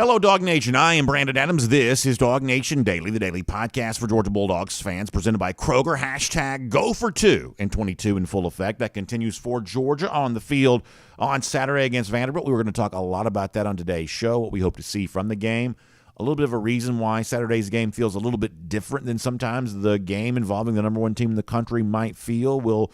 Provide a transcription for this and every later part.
Hello, Dog Nation. I am Brandon Adams. This is DawgNation Daily, the daily podcast for Georgia Bulldogs fans, presented by Kroger. Hashtag Go for 2 and 22 in full effect. That continues for Georgia on the field on Saturday against Vanderbilt. We were going to talk a lot about that on today's show, what we hope to see from the game. A little bit of a reason why Saturday's game feels a little bit different than sometimes the game involving the number one team in the country might feel. We'll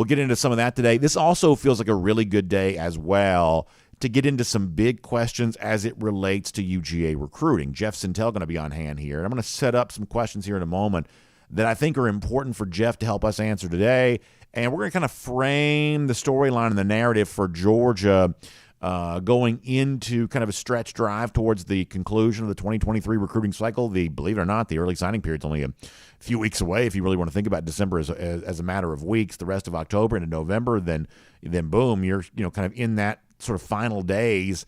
get into some of that today. This also feels like a really good day as well to get into some big questions as it relates to UGA recruiting. Jeff Sintel going to be on hand here. And I'm going to set up some questions here in a moment that I think are important for Jeff to help us answer today. And we're going to kind of frame the storyline and the narrative for Georgia going into kind of a stretch drive towards the conclusion of the 2023 recruiting cycle. Believe it or not, the early signing period is only a few weeks away. If you really want to think about December as a matter of weeks, the rest of October into November, then boom, you're kind of in that sort of final days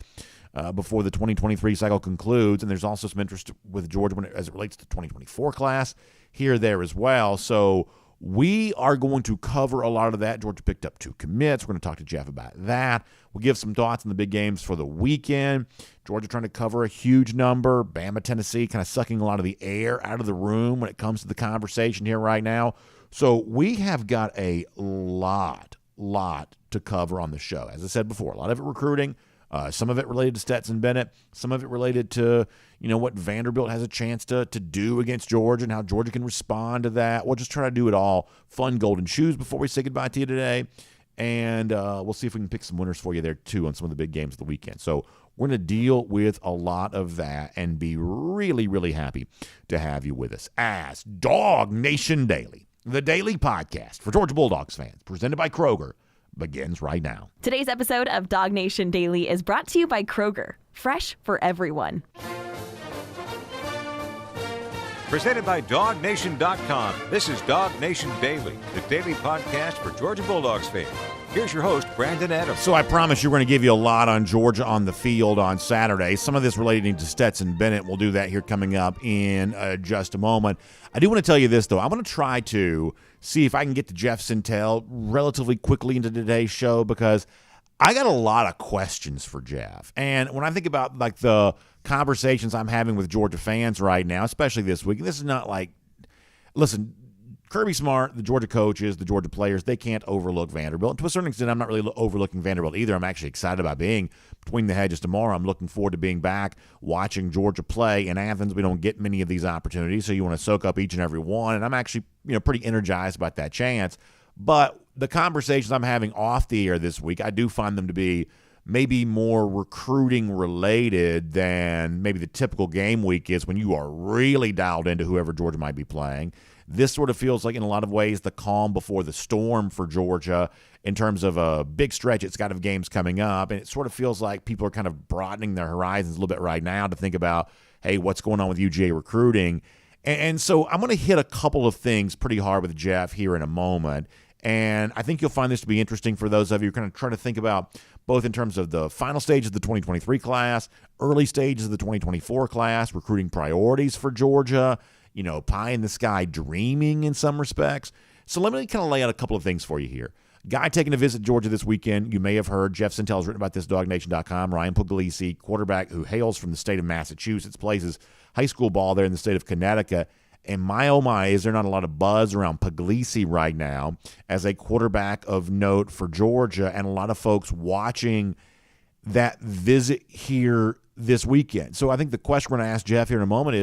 before the 2023 cycle concludes. And there's also some interest with Georgia as it relates to the 2024 class here, there as well. So we are going to cover a lot of that. Georgia picked up 2 commits. We're going to talk to Jeff about that. We'll give some thoughts on the big games for the weekend. Georgia trying to cover a huge number. Bama, Tennessee kind of sucking a lot of the air out of the room when it comes to the conversation here right now. So we have got a lot to cover on the show. As I said before, a lot of it recruiting, some of it related to Stetson Bennett, some of it related to what Vanderbilt has a chance to do against Georgia and how Georgia can respond to that. We'll just try to do it all. Fun golden shoes before we say goodbye to you today. And we'll see if we can pick some winners for you there, too, on some of the big games of the weekend. So we're going to deal with a lot of that and be really, really happy to have you with us as DawgNation Daily, the daily podcast for Georgia Bulldogs fans, presented by Kroger, begins right now. Today's episode of DawgNation Daily is brought to you by Kroger, fresh for everyone. Presented by DawgNation.com. This is DawgNation Daily, the daily podcast for Georgia Bulldogs fans. Here's your host, Brandon Adams. So I promise you we're going to give you a lot on Georgia on the field on Saturday. Some of this relating to Stetson Bennett. We'll do that here coming up in just a moment. I do want to tell you this, though. I'm going to try to see if I can get to Jeff Sintel relatively quickly into today's show because I got a lot of questions for Jeff. And when I think about like the conversations I'm having with Georgia fans right now, especially this week, this is not like, listen, Kirby Smart, the Georgia coaches, the Georgia players, they can't overlook Vanderbilt. And to a certain extent, I'm not really overlooking Vanderbilt either. I'm actually excited about being between the hedges tomorrow. I'm looking forward to being back watching Georgia play in Athens. We don't get many of these opportunities, so you want to soak up each and every one. And I'm actually pretty energized about that chance. But the conversations I'm having off the air this week, I do find them to be maybe more recruiting related than maybe the typical game week is when you are really dialed into whoever Georgia might be playing. This sort of feels like in a lot of ways the calm before the storm for Georgia in terms of a big stretch it's got of games coming up. And it sort of feels like people are kind of broadening their horizons a little bit right now to think about, hey, what's going on with UGA recruiting? And so I'm going to hit a couple of things pretty hard with Jeff here in a moment. And I think you'll find this to be interesting for those of you who are kind of trying to think about both in terms of the final stage of the 2023 class, early stages of the 2024 class, recruiting priorities for Georgia, pie in the sky dreaming in some respects. So let me kind of lay out a couple of things for you here. Guy taking a visit to Georgia this weekend, you may have heard, Jeff Sintel has written about this, DawgNation.com, Ryan Puglisi, quarterback who hails from the state of Massachusetts, plays his high school ball there in the state of Connecticut. And my, oh my, is there not a lot of buzz around Puglisi right now as a quarterback of note for Georgia, and a lot of folks watching that visit here this weekend. So I think the question we're going to ask Jeff here in a moment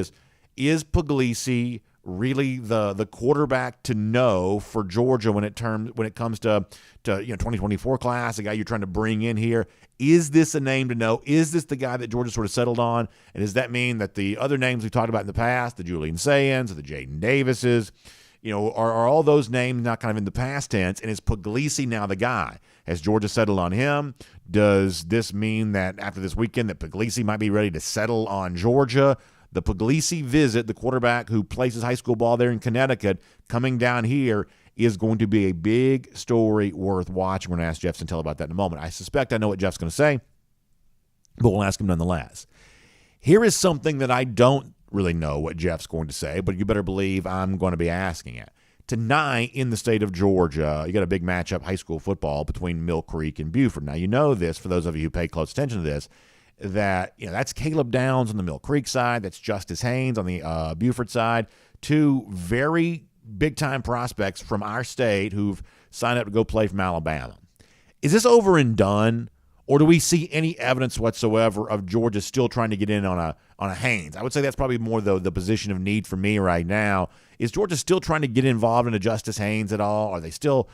is Puglisi really the quarterback to know for Georgia when it comes to 2024 class, the guy you're trying to bring in here? Is this a name to know? Is this the guy that Georgia sort of settled on? And does that mean that the other names we've talked about in the past, the Julian Sayans, the Jaden Davises, are all those names not kind of in the past tense? And is Puglisi now the guy? Has Georgia settled on him? Does this mean that after this weekend that Puglisi might be ready to settle on Georgia? The Puglisi visit, the quarterback who plays his high school ball there in Connecticut, coming down here is going to be a big story worth watching. We're going to ask Jeff Sintel about that in a moment. I suspect I know what Jeff's going to say, but we'll ask him nonetheless. Here is something that I don't really know what Jeff's going to say, but you better believe I'm going to be asking it. Tonight in the state of Georgia, you got a big matchup, high school football, between Mill Creek and Buford. Now, you know this, for those of you who pay close attention to this, that, that's Caleb Downs on the Mill Creek side. That's Justice Haynes on the Buford side. Two very big-time prospects from our state who've signed up to go play from Alabama. Is this over and done, or do we see any evidence whatsoever of Georgia still trying to get in on a Haynes? I would say that's probably more the position of need for me right now. Is Georgia still trying to get involved in a Justice Haynes at all? Are they still,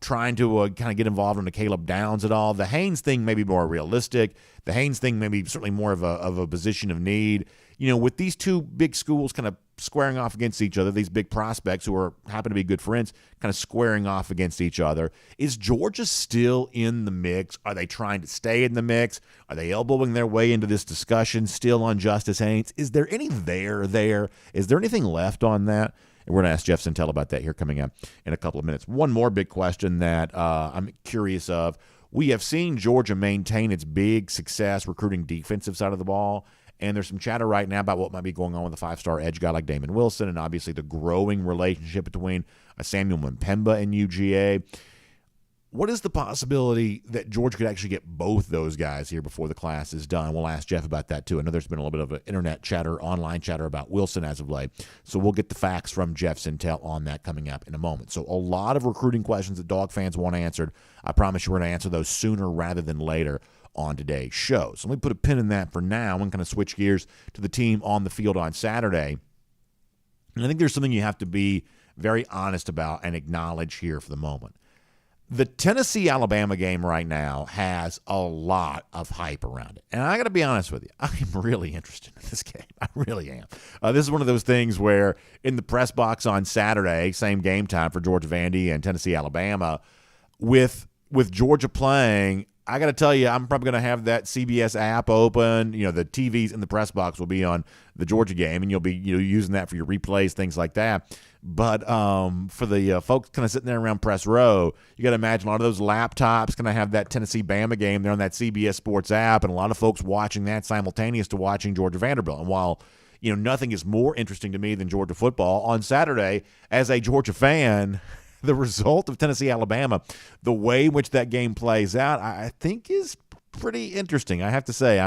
trying to kind of get involved in a Caleb Downs at all? The Haynes thing may be more realistic. The Haynes thing may be certainly more of a position of need. With these two big schools kind of squaring off against each other, these big prospects who happen to be good friends kind of squaring off against each other, is Georgia still in the mix? Are they trying to stay in the mix? Are they elbowing their way into this discussion still on Justice Haynes? Is there any there? Is there anything left on that? And we're going to ask Jeff Sintel about that here coming up in a couple of minutes. One more big question that I'm curious of. We have seen Georgia maintain its big success recruiting defensive side of the ball. And there's some chatter right now about what might be going on with a five-star edge guy like Damon Wilson, and obviously the growing relationship between Samuel Mpemba and UGA. What is the possibility that Georgia could actually get both those guys here before the class is done? We'll ask Jeff about that, too. I know there's been a little bit of an internet chatter, online chatter about Wilson as of late. So we'll get the facts from Jeff Sintel on that coming up in a moment. So a lot of recruiting questions that Dog fans want answered. I promise you we're going to answer those sooner rather than later on today's show. So let me put a pin in that for now and kind of switch gears to the team on the field on Saturday. And I think there's something you have to be very honest about and acknowledge here for the moment. The Tennessee-Alabama game right now has a lot of hype around it. And I got to be honest with you, I'm really interested in this game. I really am. This is one of those things where in the press box on Saturday, same game time for Georgia Vandy and Tennessee-Alabama, with Georgia playing, I got to tell you, I'm probably going to have that CBS app open. The TVs in the press box will be on the Georgia game, and you'll be using that for your replays, things like that. But for the folks kind of sitting there around press row, you got to imagine a lot of those laptops going to have that Tennessee-Bama game there on that CBS Sports app, and a lot of folks watching that simultaneous to watching Georgia Vanderbilt. And while nothing is more interesting to me than Georgia football, on Saturday, as a Georgia fan, the result of Tennessee-Alabama, the way in which that game plays out, I think is pretty interesting. I have to say,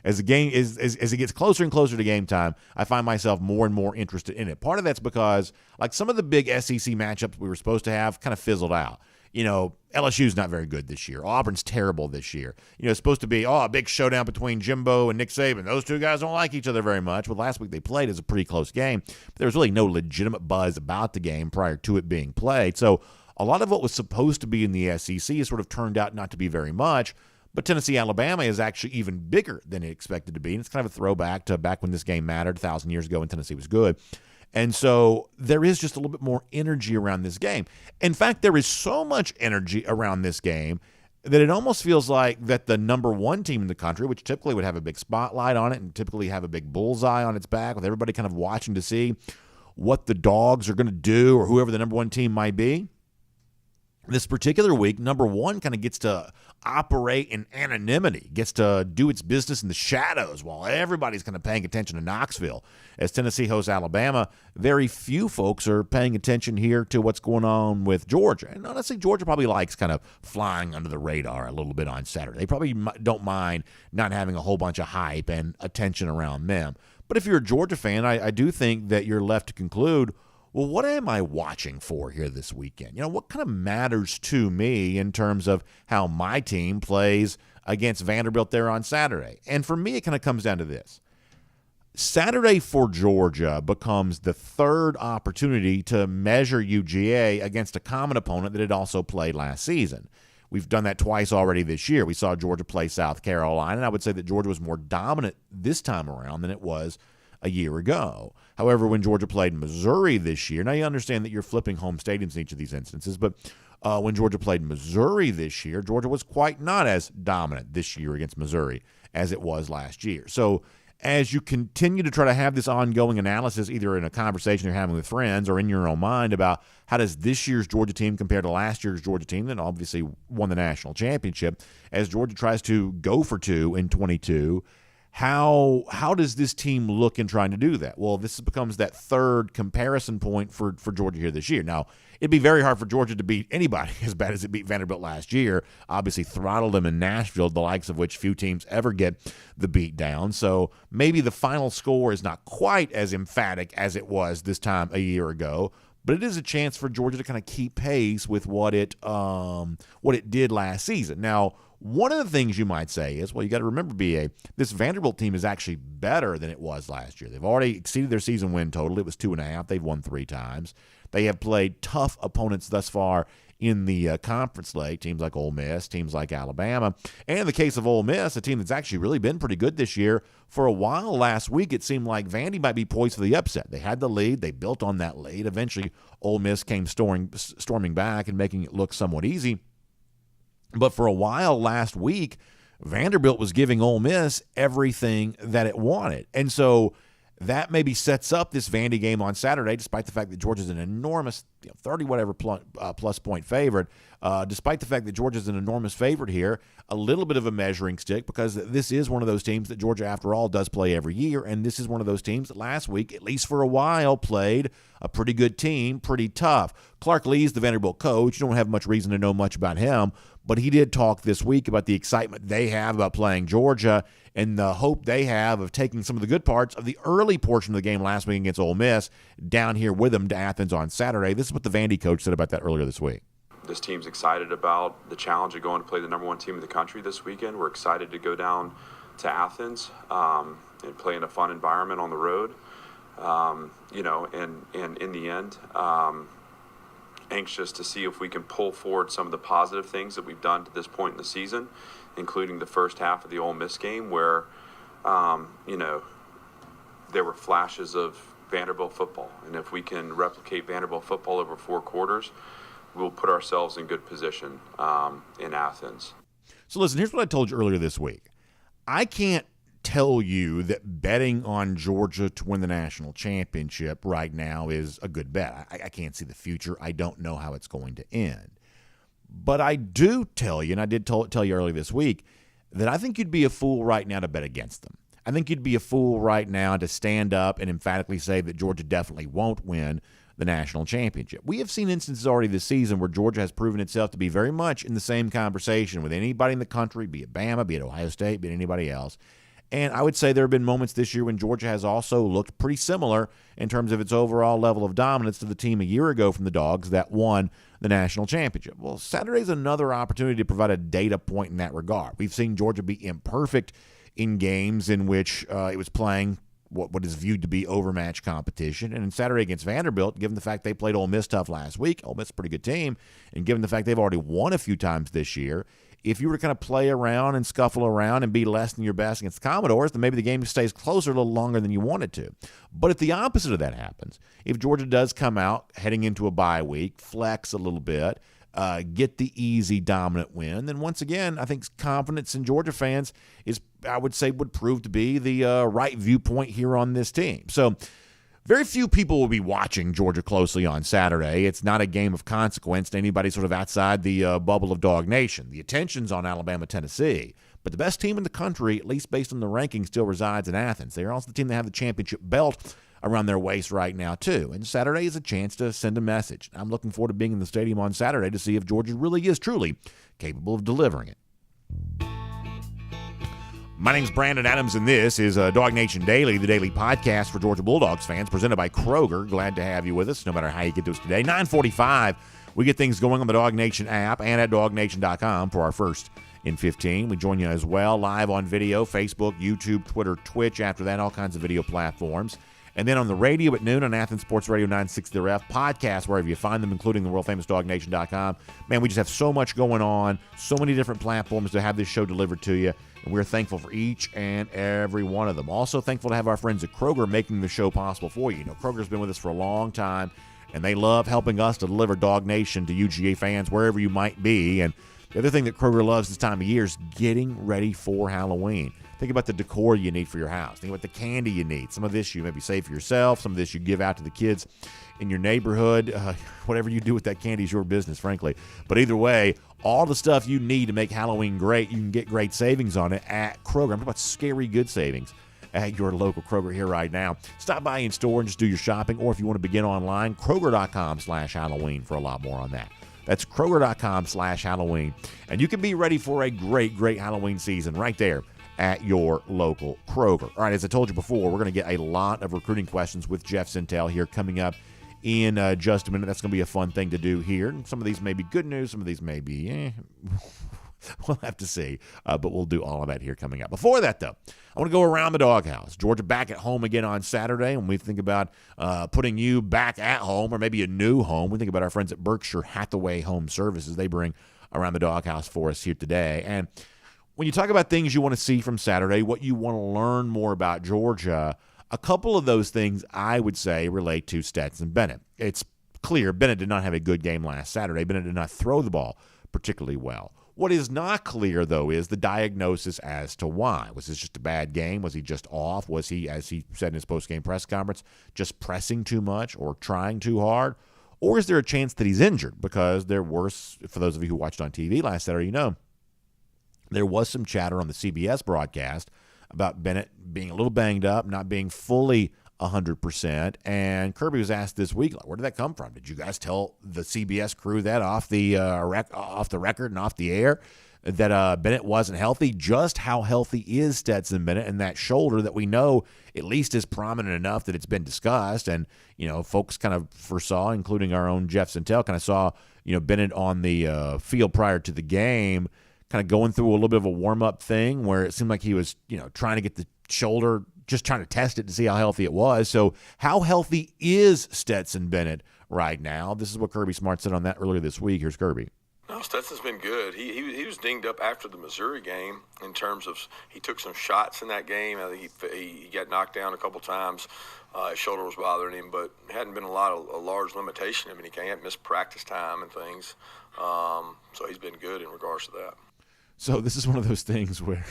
as it gets closer and closer to game time, I find myself more and more interested in it. Part of that's because, like, some of the big SEC matchups we were supposed to have kind of fizzled out. LSU's not very good this year. Auburn's terrible this year. It's supposed to be, a big showdown between Jimbo and Nick Saban. Those two guys don't like each other very much. Well, last week they played as a pretty close game. But there was really no legitimate buzz about the game prior to it being played. So a lot of what was supposed to be in the SEC has sort of turned out not to be very much. But Tennessee-Alabama is actually even bigger than it expected to be. And it's kind of a throwback to back when this game mattered 1,000 years ago when Tennessee was good. And so there is just a little bit more energy around this game. In fact, there is so much energy around this game that it almost feels like that the number one team in the country, which typically would have a big spotlight on it and typically have a big bullseye on its back with everybody kind of watching to see what the Dogs are going to do or whoever the number one team might be. This particular week, number one kind of gets to operate in anonymity, gets to do its business in the shadows while everybody's kind of paying attention to Knoxville. As Tennessee hosts Alabama, very few folks are paying attention here to what's going on with Georgia. And honestly, Georgia probably likes kind of flying under the radar a little bit on Saturday. They probably don't mind not having a whole bunch of hype and attention around them. But if you're a Georgia fan, I do think that you're left to conclude, well, what am I watching for here this weekend? What kind of matters to me in terms of how my team plays against Vanderbilt there on Saturday? And for me, it kind of comes down to this. Saturday for Georgia becomes the third opportunity to measure UGA against a common opponent that had also played last season. We've done that twice already this year. We saw Georgia play South Carolina, and I would say that Georgia was more dominant this time around than it was a year ago. However, when Georgia played Missouri this year, now you understand that you're flipping home stadiums in each of these instances, but when Georgia played Missouri this year, Georgia was quite not as dominant this year against Missouri as it was last year. So as you continue to try to have this ongoing analysis, either in a conversation you're having with friends or in your own mind about how does this year's Georgia team compare to last year's Georgia team that obviously won the national championship, as Georgia tries to go for two in 22, How does this team look in trying to do that? Well, this becomes that third comparison point for Georgia here this year. Now, it'd be very hard for Georgia to beat anybody as bad as it beat Vanderbilt last year. Obviously, throttled them in Nashville, the likes of which few teams ever get the beat down. So maybe the final score is not quite as emphatic as it was this time a year ago, but it is a chance for Georgia to kind of keep pace with what it did last season. Now, one of the things you might say is, well, you got to remember, BA, this Vanderbilt team is actually better than it was last year. They've already exceeded their season win total. It was 2.5. They've won 3 times. They have played tough opponents thus far in the conference leg, teams like Ole Miss, teams like Alabama. And in the case of Ole Miss, a team that's actually really been pretty good this year. For a while last week, it seemed like Vandy might be poised for the upset. They had the lead. They built on that lead. Eventually, Ole Miss came storming back and making it look somewhat easy. But for a while last week, Vanderbilt was giving Ole Miss everything that it wanted. And so that maybe sets up this Vandy game on Saturday, despite the fact that Georgia's an enormous 30-whatever plus point favorite. Despite the fact that Georgia's an enormous favorite here, a little bit of a measuring stick, because this is one of those teams that Georgia, after all, does play every year. And this is one of those teams that last week, at least for a while, played a pretty good team, pretty tough. Clark Lee's the Vanderbilt coach. You don't have much reason to know much about him, but he did talk this week about the excitement they have about playing Georgia and the hope they have of taking some of the good parts of the early portion of the game last week against Ole Miss down here with them to Athens on Saturday. This is what the Vandy coach said about that earlier this week. This team's excited about the challenge of going to play the number 1 team in the country this weekend. We're excited to go down to Athens and play in a fun environment on the road. And in the end, anxious to see if we can pull forward some of the positive things that we've done to this point in the season, including the first half of the Ole Miss game where, there were flashes of Vanderbilt football. And if we can replicate Vanderbilt football over 4 quarters, we'll put ourselves in good position in Athens. So listen, here's what I told you earlier this week. I can't tell you that betting on Georgia to win the national championship right now is a good bet. I can't see the future. I don't know how it's going to end. But I do tell you, and I did tell you earlier this week, that I think you'd be a fool right now to bet against them. I think you'd be a fool right now to stand up and emphatically say that Georgia definitely won't win the national championship. We have seen instances already this season where Georgia has proven itself to be very much in the same conversation with anybody in the country, be it Bama, be it Ohio State, be it anybody else. And I would say there have been moments this year when Georgia has also looked pretty similar in terms of its overall level of dominance to the team a year ago from the Dogs that won the national championship. Well, Saturday's another opportunity to provide a data point in that regard. We've seen Georgia be imperfect in games in which it was playing what is viewed to be overmatched competition. And in Saturday against Vanderbilt, given the fact they played Ole Miss tough last week, Ole Miss is a pretty good team, and given the fact they've already won a few times this year, if you were to kind of play around and scuffle around and be less than your best against the Commodores, then maybe the game stays closer a little longer than you want it to. But if the opposite of that happens, if Georgia does come out heading into a bye week, flex a little bit, get the easy dominant win, then once again, I think confidence in Georgia fans is, I would say, would prove to be the right viewpoint here on this team. So very few people will be watching Georgia closely on Saturday. It's not a game of consequence to anybody sort of outside the bubble of DawgNation. The attention's on Alabama, Tennessee. But the best team in the country, at least based on the ranking, still resides in Athens. They're also the team that have the championship belt around their waist right now, too. And Saturday is a chance to send a message. I'm looking forward to being in the stadium on Saturday to see if Georgia really is truly capable of delivering it. My name's Brandon Adams, and this is DawgNation Daily, the daily podcast for Georgia Bulldogs fans, presented by Kroger. Glad to have you with us, no matter how you get to us today. 9:45, we get things going on the DawgNation app and at DawgNation.com for our first in 15. We join you as well live on video, Facebook, YouTube, Twitter, Twitch. After that, all kinds of video platforms. And then on the radio at noon on Athens Sports Radio 960 Ref, podcasts wherever you find them, including the world-famous DawgNation.com. Man, we just have so much going on, so many different platforms to have this show delivered to you, and we're thankful for each and every one of them. Also thankful to have our friends at Kroger making the show possible for you. You know, Kroger's been with us for a long time, and they love helping us to deliver DawgNation to UGA fans wherever you might be, and The other thing that Kroger loves this time of year is getting ready for Halloween. Think about the decor you need for your house. Think about the candy you need. Some of this you maybe save for yourself. Some of this you give out to the kids in your neighborhood. Whatever you do with that candy is your business, frankly. But either way, all the stuff you need to make Halloween great, you can get great savings on it at Kroger. I'm talking about scary good savings at your local Kroger here right now. Stop by in store and just do your shopping. Or if you want to begin online, Kroger.com/Halloween for a lot more on that. That's Kroger.com/Halloween. And you can be ready for a great, great Halloween season right there at your local Kroger. All right, as I told you before, we're going to get a lot of recruiting questions with Jeff Sintel here coming up in just a minute. That's going to be a fun thing to do here. And some of these may be good news. Some of these may be, we'll have to see. But we'll do all of that here coming up. Before that, though, I want to go around the doghouse. Georgia back at home again on Saturday. When we think about putting you back at home or maybe a new home, we think about our friends at Berkshire Hathaway Home Services. They bring around the doghouse for us here today. And when you talk about things you want to see from Saturday, what you want to learn more about Georgia, a couple of those things I would say relate to Stetson Bennett. It's clear Bennett did not have a good game last Saturday. Bennett did not throw the ball particularly well. What is not clear, though, is the diagnosis as to why. Was this just a bad game? Was he just off? Was he, as he said in his post-game press conference, just pressing too much or trying too hard? Or is there a chance that he's injured? Because there were, for those of you who watched on TV last Saturday, there was some chatter on the CBS broadcast about Bennett being a little banged up, not being fully 100%. And Kirby was asked this week, where did that come from? Did you guys tell the CBS crew that off the record and off the air that Bennett wasn't healthy? Just how healthy is Stetson Bennett and that shoulder that we know at least is prominent enough that it's been discussed? And, folks kind of foresaw, including our own Jeff Sintel, kind of saw, Bennett on the field prior to the game, kind of going through a little bit of a warm-up thing where it seemed like he was, trying to get the shoulder, just trying to test it to see how healthy it was. So how healthy is Stetson Bennett right now? This is what Kirby Smart said on that earlier this week. Here's Kirby. No, Stetson's been good. He was dinged up after the Missouri game in terms of he took some shots in that game. I think he got knocked down a couple times. His shoulder was bothering him, but hadn't been a large limitation. I mean, he can't miss practice time and things. So he's been good in regards to that. So this is one of those things where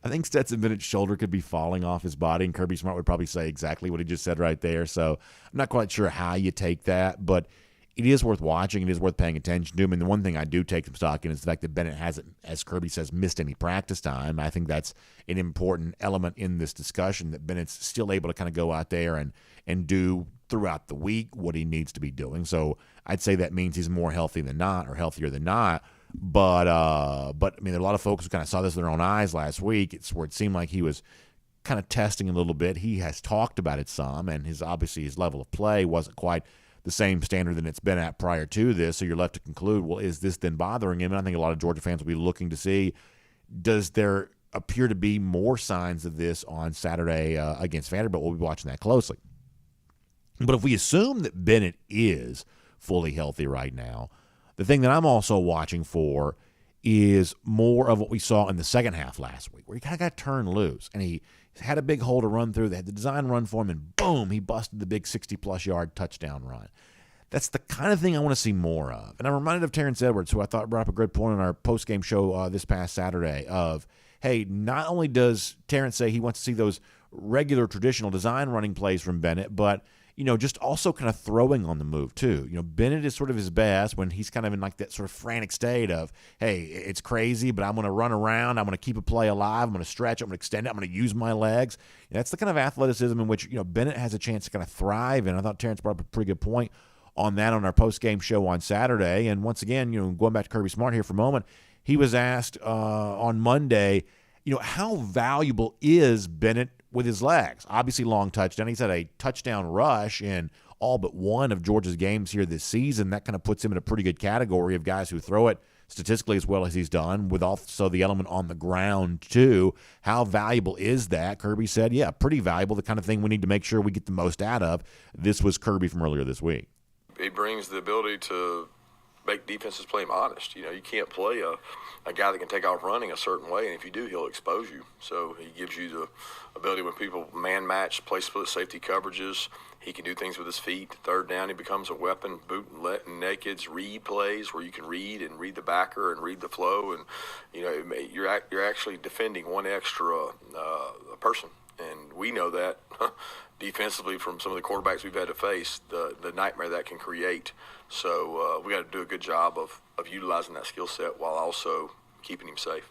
I think Stetson Bennett's shoulder could be falling off his body, and Kirby Smart would probably say exactly what he just said right there. So I'm not quite sure how you take that, but it is worth watching. It is worth paying attention to. I mean, the one thing I do take some stock in is the fact that Bennett hasn't, as Kirby says, missed any practice time. I think that's an important element in this discussion, that Bennett's still able to kind of go out there and do throughout the week what he needs to be doing. So I'd say that means he's more healthy than not, or healthier than not. But I mean, there are a lot of folks who kind of saw this with their own eyes last week. It's where it seemed like he was kind of testing a little bit. He has talked about it some, and his level of play wasn't quite the same standard that it's been at prior to this. So you're left to conclude, well, is this then bothering him? And I think a lot of Georgia fans will be looking to see, does there appear to be more signs of this on Saturday against Vanderbilt? We'll be watching that closely. But if we assume that Bennett is fully healthy right now, the thing that I'm also watching for is more of what we saw in the second half last week, where he kind of got turned loose, and he had a big hole to run through. They had the design run for him, and boom, he busted the big 60-plus yard touchdown run. That's the kind of thing I want to see more of. And I'm reminded of Terrence Edwards, who I thought brought up a good point on our post-game show this past Saturday of, hey, not only does Terrence say he wants to see those regular traditional design running plays from Bennett, but just also kind of throwing on the move too. Bennett is sort of his best when he's kind of in like that sort of frantic state of, hey, it's crazy, but I'm going to run around. I'm going to keep a play alive. I'm going to stretch. I'm going to extend it. I'm going to use my legs. That's the kind of athleticism in which, Bennett has a chance to kind of thrive. And I thought Terrence brought up a pretty good point on that on our post-game show on Saturday. And once again, going back to Kirby Smart here for a moment, he was asked on Monday, how valuable is Bennett with his legs? Obviously, long touchdown. He's had a touchdown rush in all but one of Georgia's games here this season. That kind of puts him in a pretty good category of guys who throw it statistically as well as he's done, with also the element on the ground too. How valuable is that? Kirby said, yeah, pretty valuable, the kind of thing we need to make sure we get the most out of. This was Kirby from earlier this week. He brings the ability to make defenses play him honest. You can't play a guy that can take off running a certain way, and if you do, he'll expose you. So he gives you the ability when people man match, play split safety coverages. He can do things with his feet. Third down, he becomes a weapon. Boot and nakeds, read plays where you can read the backer and read the flow, and you're actually defending one extra person, and we know that defensively from some of the quarterbacks we've had to face, the nightmare that can create. So we got to do a good job of utilizing that skill set while also keeping him safe.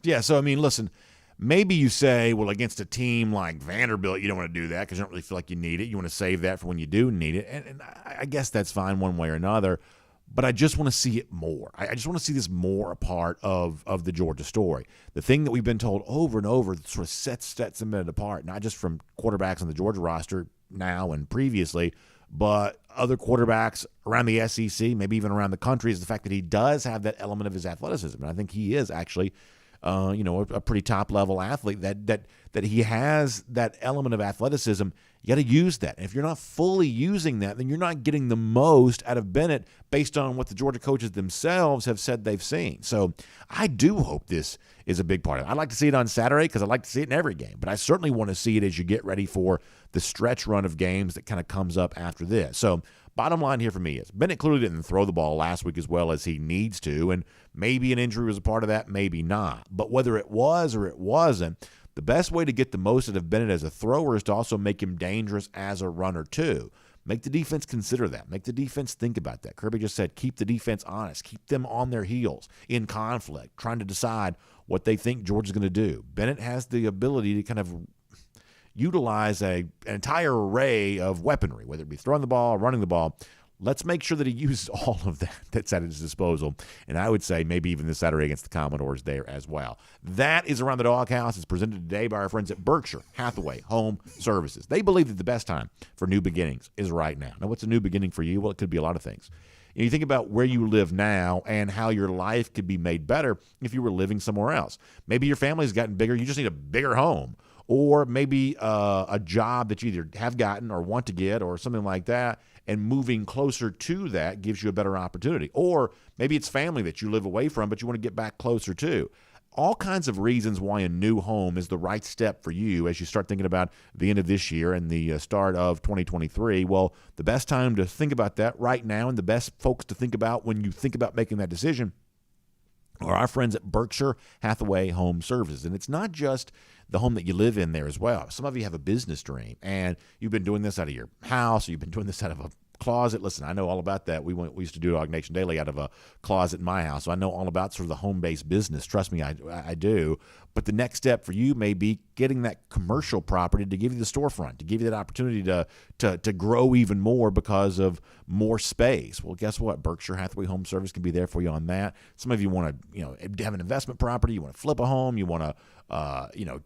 Yeah, so, I mean, listen, maybe you say, well, against a team like Vanderbilt, you don't want to do that because you don't really feel like you need it. You want to save that for when you do need it. And I guess that's fine one way or another, but I just want to see it more. I just want to see this more a part of the Georgia story. The thing that we've been told over and over that sort of sets Stetson Bennett apart, not just from quarterbacks on the Georgia roster now and previously, but other quarterbacks around the SEC, maybe even around the country, is the fact that he does have that element of his athleticism. And I think he is actually a pretty top-level athlete, that he has that element of athleticism. You got to use that. And if you're not fully using that, then you're not getting the most out of Bennett based on what the Georgia coaches themselves have said they've seen. So I do hope this is a big part of it. I'd like to see it on Saturday because I'd like to see it in every game, but I certainly want to see it as you get ready for the stretch run of games that kind of comes up after this. So bottom line here for me is Bennett clearly didn't throw the ball last week as well as he needs to, and maybe an injury was a part of that, maybe not. But whether it was or it wasn't, the best way to get the most out of Bennett as a thrower is to also make him dangerous as a runner too. Make the defense consider that. Make the defense think about that. Kirby just said keep the defense honest. Keep them on their heels, in conflict, trying to decide what they think Georgia's going to do. Bennett has the ability to kind of utilize an entire array of weaponry, whether it be throwing the ball, running the ball. Let's make sure that he uses all of that's at his disposal. And I would say maybe even this Saturday against the Commodores there as well. That is Around the Doghouse. It's presented today by our friends at Berkshire Hathaway Home Services. They believe that the best time for new beginnings is right now. Now, what's a new beginning for you? Well, it could be a lot of things. You think about where you live now and how your life could be made better if you were living somewhere else. Maybe your family's gotten bigger. You just need a bigger home. Or maybe a job that you either have gotten or want to get or something like that, and moving closer to that gives you a better opportunity. Or maybe it's family that you live away from but you want to get back closer to. All kinds of reasons why a new home is the right step for you as you start thinking about the end of this year and the start of 2023. Well, the best time to think about that right now, and the best folks to think about when you think about making that decision, are our friends at Berkshire Hathaway Home Services. And it's not just the home that you live in there as well. Some of you have a business dream, and you've been doing this out of your house, or you've been doing this out of a closet. Listen, I know all about that. We used to do DawgNation Daily out of a closet in my house, so I know all about sort of the home-based business. Trust me, I do. But the next step for you may be getting that commercial property to give you the storefront, to give you that opportunity to grow even more because of more space. Well, guess what? Berkshire Hathaway Home Service can be there for you on that. Some of you want to have an investment property. You want to flip a home. You want to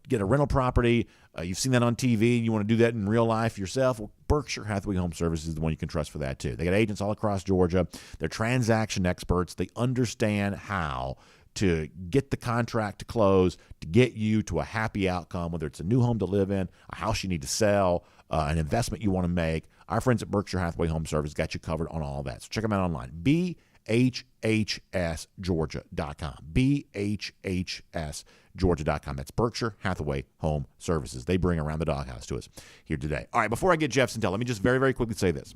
get a rental property. You've seen that on TV, and you want to do that in real life yourself. Well, Berkshire Hathaway Home Services is the one you can trust for that too. They got agents all across Georgia. They're transaction experts. They understand how to get the contract to close, to get you to a happy outcome, whether it's a new home to live in, a house you need to sell, an investment you want to make. Our friends at Berkshire Hathaway Home Service got you covered on all that. So check them out online. BHHSgeorgia.com. BHHSgeorgia.com. That's Berkshire Hathaway Home Services. They bring Around the Doghouse to us here today. All right, before I get Jeff's intel, let me just very, very quickly say this.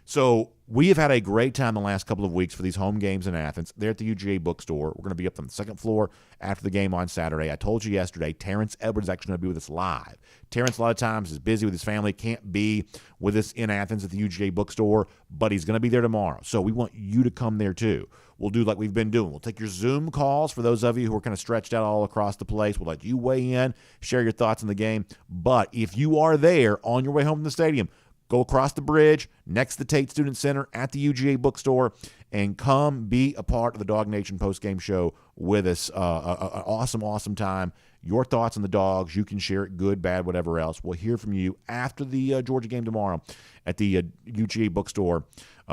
So we have had a great time the last couple of weeks for these home games in Athens. They're at the UGA bookstore. We're going to be up on the second floor after the game on Saturday. I told you yesterday, Terrence Edwards is actually going to be with us live. Terrence, a lot of times, is busy with his family, can't be with us in Athens at the UGA bookstore, but he's going to be there tomorrow. So we want you to come there too. We'll do like we've been doing. We'll take your Zoom calls for those of you who are kind of stretched out all across the place. We'll let you weigh in, share your thoughts on the game. But if you are there on your way home from the stadium, go across the bridge, next to the Tate Student Center at the UGA bookstore, and come be a part of the DawgNation postgame show with us. An awesome, awesome time. Your thoughts on the Dogs, you can share it, good, bad, whatever else. We'll hear from you after the Georgia game tomorrow at the UGA bookstore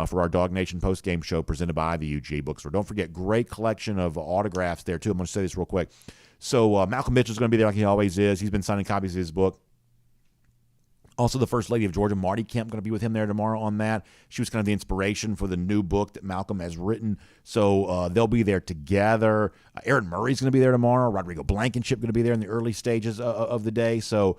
for our DawgNation postgame show presented by the UGA bookstore. Don't forget, great collection of autographs there, too. I'm going to say this real quick. So Malcolm Mitchell's going to be there like he always is. He's been signing copies of his book. Also, the First Lady of Georgia, Marty Kemp, going to be with him there tomorrow on that. She was kind of the inspiration for the new book that Malcolm has written. So they'll be there together. Aaron Murray's going to be there tomorrow. Rodrigo Blankenship going to be there in the early stages of the day. So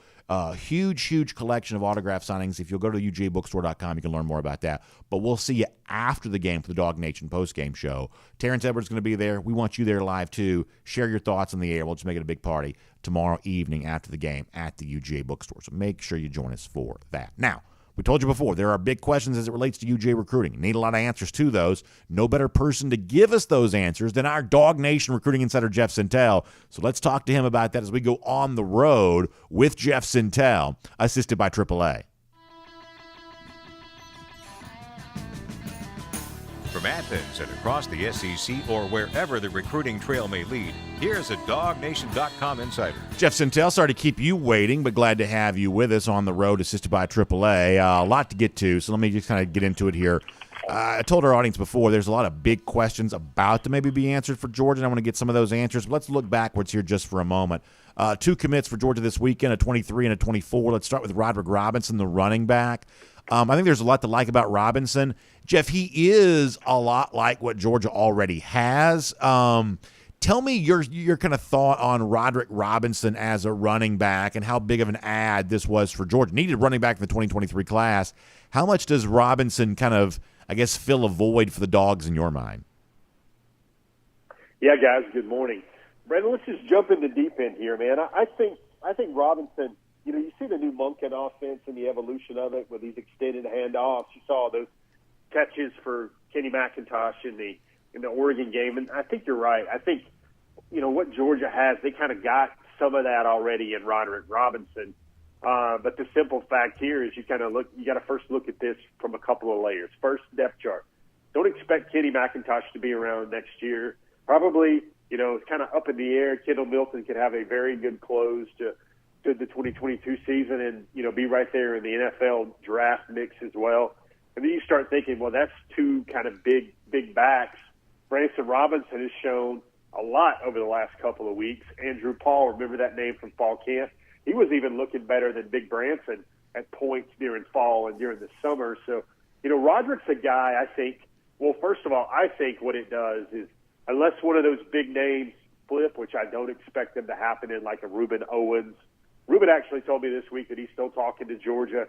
huge collection of autograph signings. If you'll go to UGAbookstore.com, you can learn more about that. But we'll see you after the game for the DawgNation postgame show. Terrence Edwards is going to be there. We want you there live, too. Share your thoughts on the air. We'll just make it a big party tomorrow evening after the game at the UGA bookstore. So make sure you join us for that. Now, we told you before, there are big questions as it relates to UGA recruiting. Need a lot of answers to those. No better person to give us those answers than our DawgNation recruiting insider, Jeff Sintel. So let's talk to him about that as we go on the road with Jeff Sintel, assisted by AAA. From Athens and across the SEC or wherever the recruiting trail may lead, here's a DawgNation.com insider. Jeff Sintel, sorry to keep you waiting, but glad to have you with us on the road, assisted by AAA. A lot to get to, so let me just kind of get into it here. I told our audience before, there's a lot of big questions about to maybe be answered for Georgia, and I want to get some of those answers. But let's look backwards here just for a moment. 2 commits for Georgia this weekend, a 23 and a 24. Let's start with Roderick Robinson, the running back. I think there's a lot to like about Robinson. Jeff, he is a lot like what Georgia already has. Tell me your kind of thought on Roderick Robinson as a running back and how big of an ad this was for Georgia. Needed running back in the 2023 class. How much does Robinson kind of, I guess, fill a void for the Dogs in your mind? Yeah, guys, good morning. Brandon, let's just jump in the deep end here, man. I think Robinson, you see the new Monken offense and the evolution of it with these extended handoffs. You saw those catches for Kenny McIntosh in the Oregon game, and I think you're right. I think, what Georgia has, they kind of got some of that already in Roderick Robinson. But the simple fact here is you got to first look at this from a couple of layers. First, depth chart. Don't expect Kenny McIntosh to be around next year. Probably, it's kind of up in the air. Kendall Milton could have a very good close to the 2022 season and, be right there in the NFL draft mix as well. And then you start thinking, well, that's 2 kind of big backs. Branson Robinson has shown a lot over the last couple of weeks. Andrew Paul, remember that name from fall camp? He was even looking better than Big Branson at points during fall and during the summer. So, Roderick's a guy, I think, well, first of all, I think what it does is, unless one of those big names flip, which I don't expect them to happen in like a Reuben Owens. Reuben actually told me this week that he's still talking to Georgia,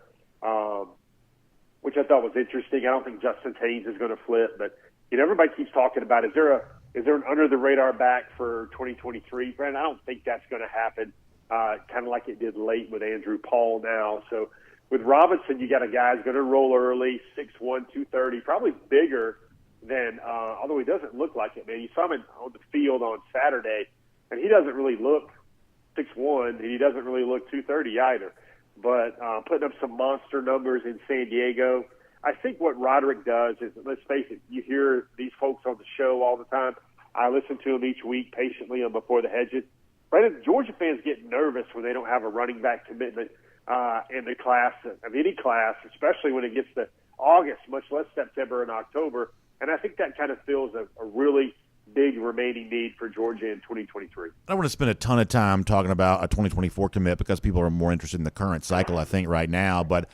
which I thought was interesting. I don't think Justin Haynes is going to flip, but everybody keeps talking about is there an under the radar back for 2023? Brandon, I don't think that's going to happen. Kind of like it did late with Andrew Paul now. So with Robinson, you got a guy who's going to roll early, 6'1", 230, probably bigger than, although he doesn't look like it, man. You saw him on the field on Saturday, and he doesn't really look 6'1", and he doesn't really look 230 either. But putting up some monster numbers in San Diego. I think what Roderick does is, let's face it, you hear these folks on the show all the time. I listen to them each week patiently on Before the Hedges. Brandon, Georgia fans get nervous when they don't have a running back commitment in the class, of any class, especially when it gets to August, much less September and October. And I think that kind of fills a really big remaining need for Georgia in 2023. I don't want to spend a ton of time talking about a 2024 commit because people are more interested in the current cycle, I think, right now. But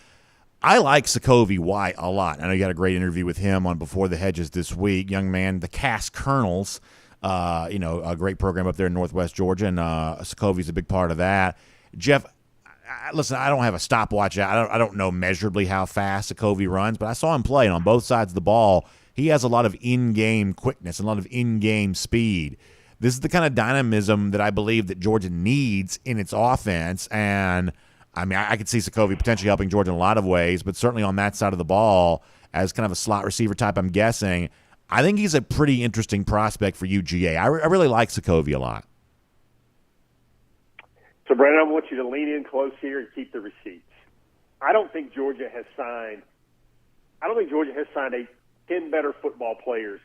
I like Sokovie White a lot. I know you got a great interview with him on Before the Hedges this week. Young man, the Cass Colonels, a great program up there in Northwest Georgia, and Sokovie's a big part of that. Jeff, listen, I don't have a stopwatch. I don't know measurably how fast Sokovie runs, but I saw him play, and on both sides of the ball, he has a lot of in-game quickness, a lot of in-game speed. This is the kind of dynamism that I believe that Georgia needs in its offense, and I mean, I could see Sokovie potentially helping Georgia in a lot of ways, but certainly on that side of the ball, as kind of a slot receiver type, I'm guessing, I think he's a pretty interesting prospect for UGA. I really like Sokovie a lot. So, Brandon, I want you to lean in close here and keep the receipts. I don't think Georgia has signed a 10 better football players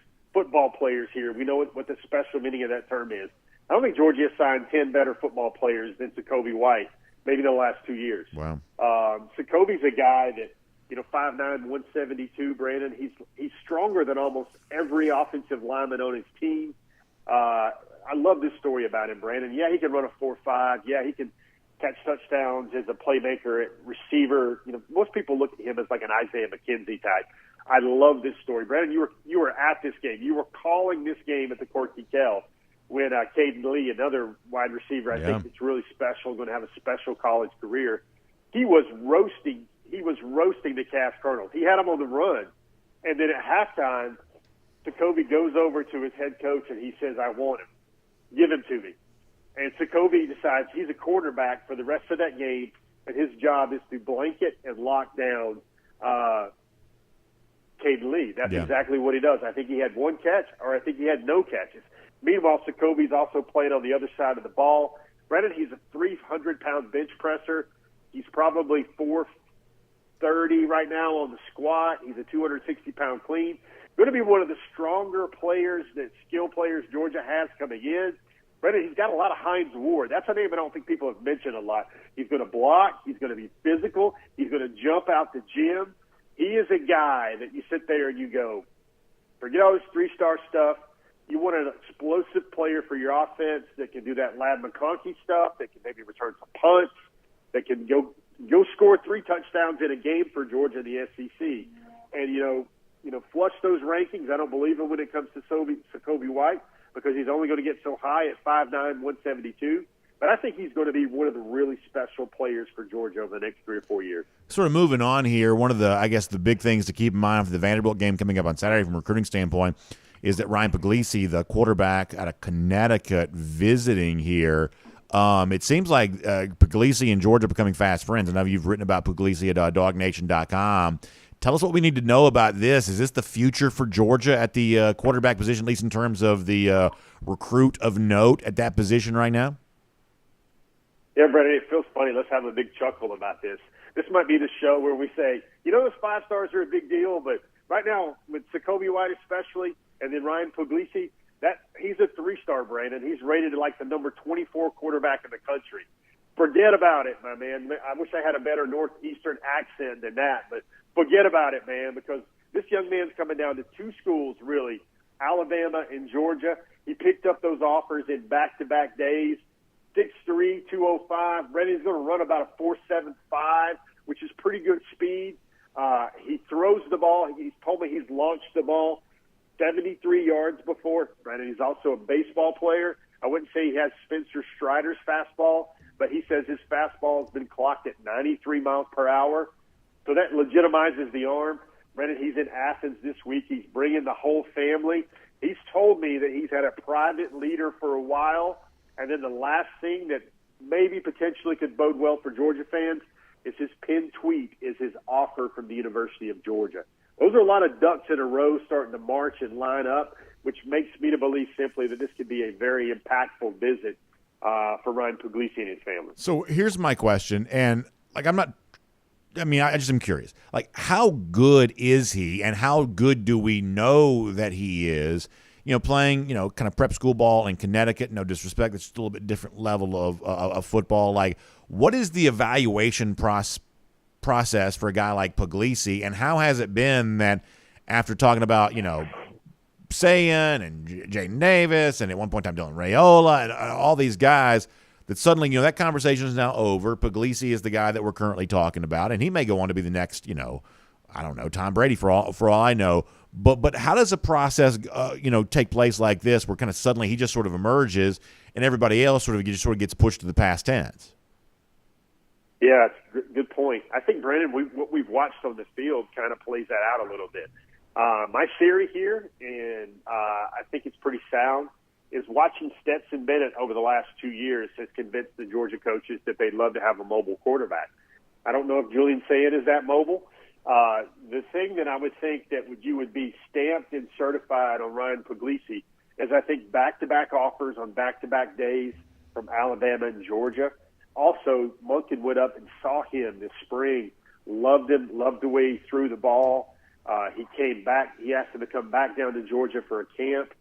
here. We know what the special meaning of that term is. I don't think Georgia has signed 10 better football players than Sokovie White, maybe in the last 2 years. Wow. Sokovie's a guy that, 5'9", 172, Brandon. He's stronger than almost every offensive lineman on his team. I love this story about him, Brandon. Yeah, he can run a 4.5. Yeah, he can catch touchdowns as a playmaker at receiver. You know, most people look at him as like an Isaiah McKenzie type. I love this story. Brandon, you were at this game. You were calling this game at the Corky Kell when Caden Lee, another wide receiver, I think it's really special, going to have a special college career. He was roasting the Cass Colonels. He had him on the run. And then at halftime, Jacoby goes over to his head coach and he says, I want him. Give him to me. And Jacoby decides he's a quarterback for the rest of that game, and his job is to blanket and lock down Caden Lee. That's exactly what he does. I think he had one catch, or I think he had no catches. Meanwhile, Jacoby's also playing on the other side of the ball. Brennan, he's a 300-pound bench presser. He's probably 430 right now on the squat. He's a 260-pound clean. Going to be one of the stronger players, skill players Georgia has coming in. Brennan, he's got a lot of Hines Ward. That's a name I don't think people have mentioned a lot. He's going to block. He's going to be physical. He's going to jump out the gym. He is a guy that you sit there and you go, forget all this three-star stuff. You want an explosive player for your offense that can do that Ladd McConkey stuff, that can maybe return some punts, that can go score 3 touchdowns in a game for Georgia in the SEC. And, you know, flush those rankings. I don't believe him when it comes to Jacoby White because he's only going to get so high at 5'9", 172. But I think he's going to be one of the really special players for Georgia over the next 3 or 4 years. Sort of moving on here, one of the, I guess, the big things to keep in mind for the Vanderbilt game coming up on Saturday from a recruiting standpoint is that Ryan Puglisi, the quarterback out of Connecticut, visiting here. It seems like Puglisi and Georgia are becoming fast friends. I know you've written about Puglisi at DawgNation.com. Tell us what we need to know about this. Is this the future for Georgia at the quarterback position, at least in terms of the recruit of note at that position right now? Yeah, Brennan, it feels funny. Let's have a big chuckle about this. This might be the show where we say, those 5 stars are a big deal, but right now, with Jacoby White especially, and then Ryan Puglisi, he's a 3-star, Brandon. He's rated like the number 24 quarterback in the country. Forget about it, my man. I wish I had a better Northeastern accent than that, but forget about it, man, because this young man's coming down to 2 schools, really, Alabama and Georgia. He picked up those offers in back-to-back days. 6'3", 205. Brennan's going to run about a 4.75, which is pretty good speed. He throws the ball. He's told me he's launched the ball 73 yards before. Brennan, he's also a baseball player. I wouldn't say he has Spencer Strider's fastball, but he says his fastball has been clocked at 93 miles per hour. So that legitimizes the arm. Brennan, he's in Athens this week. He's bringing the whole family. He's told me that he's had a private leader for a while. And then the last thing that maybe potentially could bode well for Georgia fans is his pinned tweet is his offer from the University of Georgia. Those are a lot of ducks in a row starting to march and line up, which makes me to believe simply that this could be a very impactful visit for Ryan Puglisi and his family. So here's my question, and I just am curious. Like, how good is he, and how good do we know that he is? Playing, kind of prep school ball in Connecticut, no disrespect, it's still a bit different level of football. Like, what is the evaluation process for a guy like Puglisi, and how has it been that after talking about, Sayan and Jaden Davis and at one point in time Dylan Raiola and all these guys, that suddenly, that conversation is now over. Puglisi is the guy that we're currently talking about, and he may go on to be the next, I don't know, Tom Brady for all I know. But how does a process, take place like this, where kind of suddenly he just sort of emerges and everybody else sort of gets pushed to the past tense? Yeah, it's a good point. I think, Brandon, what we've watched on the field kind of plays that out a little bit. My theory here, and I think it's pretty sound, is watching Stetson Bennett over the last 2 years has convinced the Georgia coaches that they'd love to have a mobile quarterback. I don't know if Julian Sayin is that mobile. The thing that I would think that you would be stamped and certified on Ryan Puglisi is, I think, back-to-back offers on back-to-back days from Alabama and Georgia. Also, Monken went up and saw him this spring, loved him, loved the way he threw the ball. He came back. He asked him to come back down to Georgia for a camp.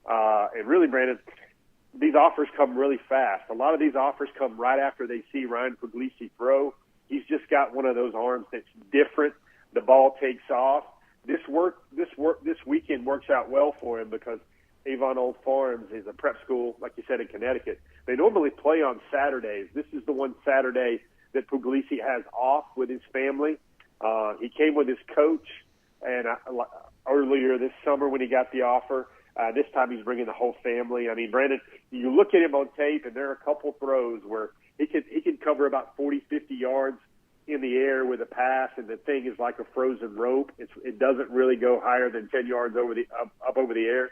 And really, Brandon, these offers come really fast. A lot of these offers come right after they see Ryan Puglisi throw. He's just got one of those arms that's different. The ball takes off. This weekend works out well for him because Avon Old Farms is a prep school, like you said, in Connecticut. They normally play on Saturdays. This is the one Saturday that Puglisi has off with his family. He came with his coach, and earlier this summer when he got the offer, this time he's bringing the whole family. I mean, Brandon, you look at him on tape, and there are a couple throws where he can cover about 40, 50 yards in the air with a pass, and the thing is like a frozen rope. It doesn't really go higher than 10 yards up over the air,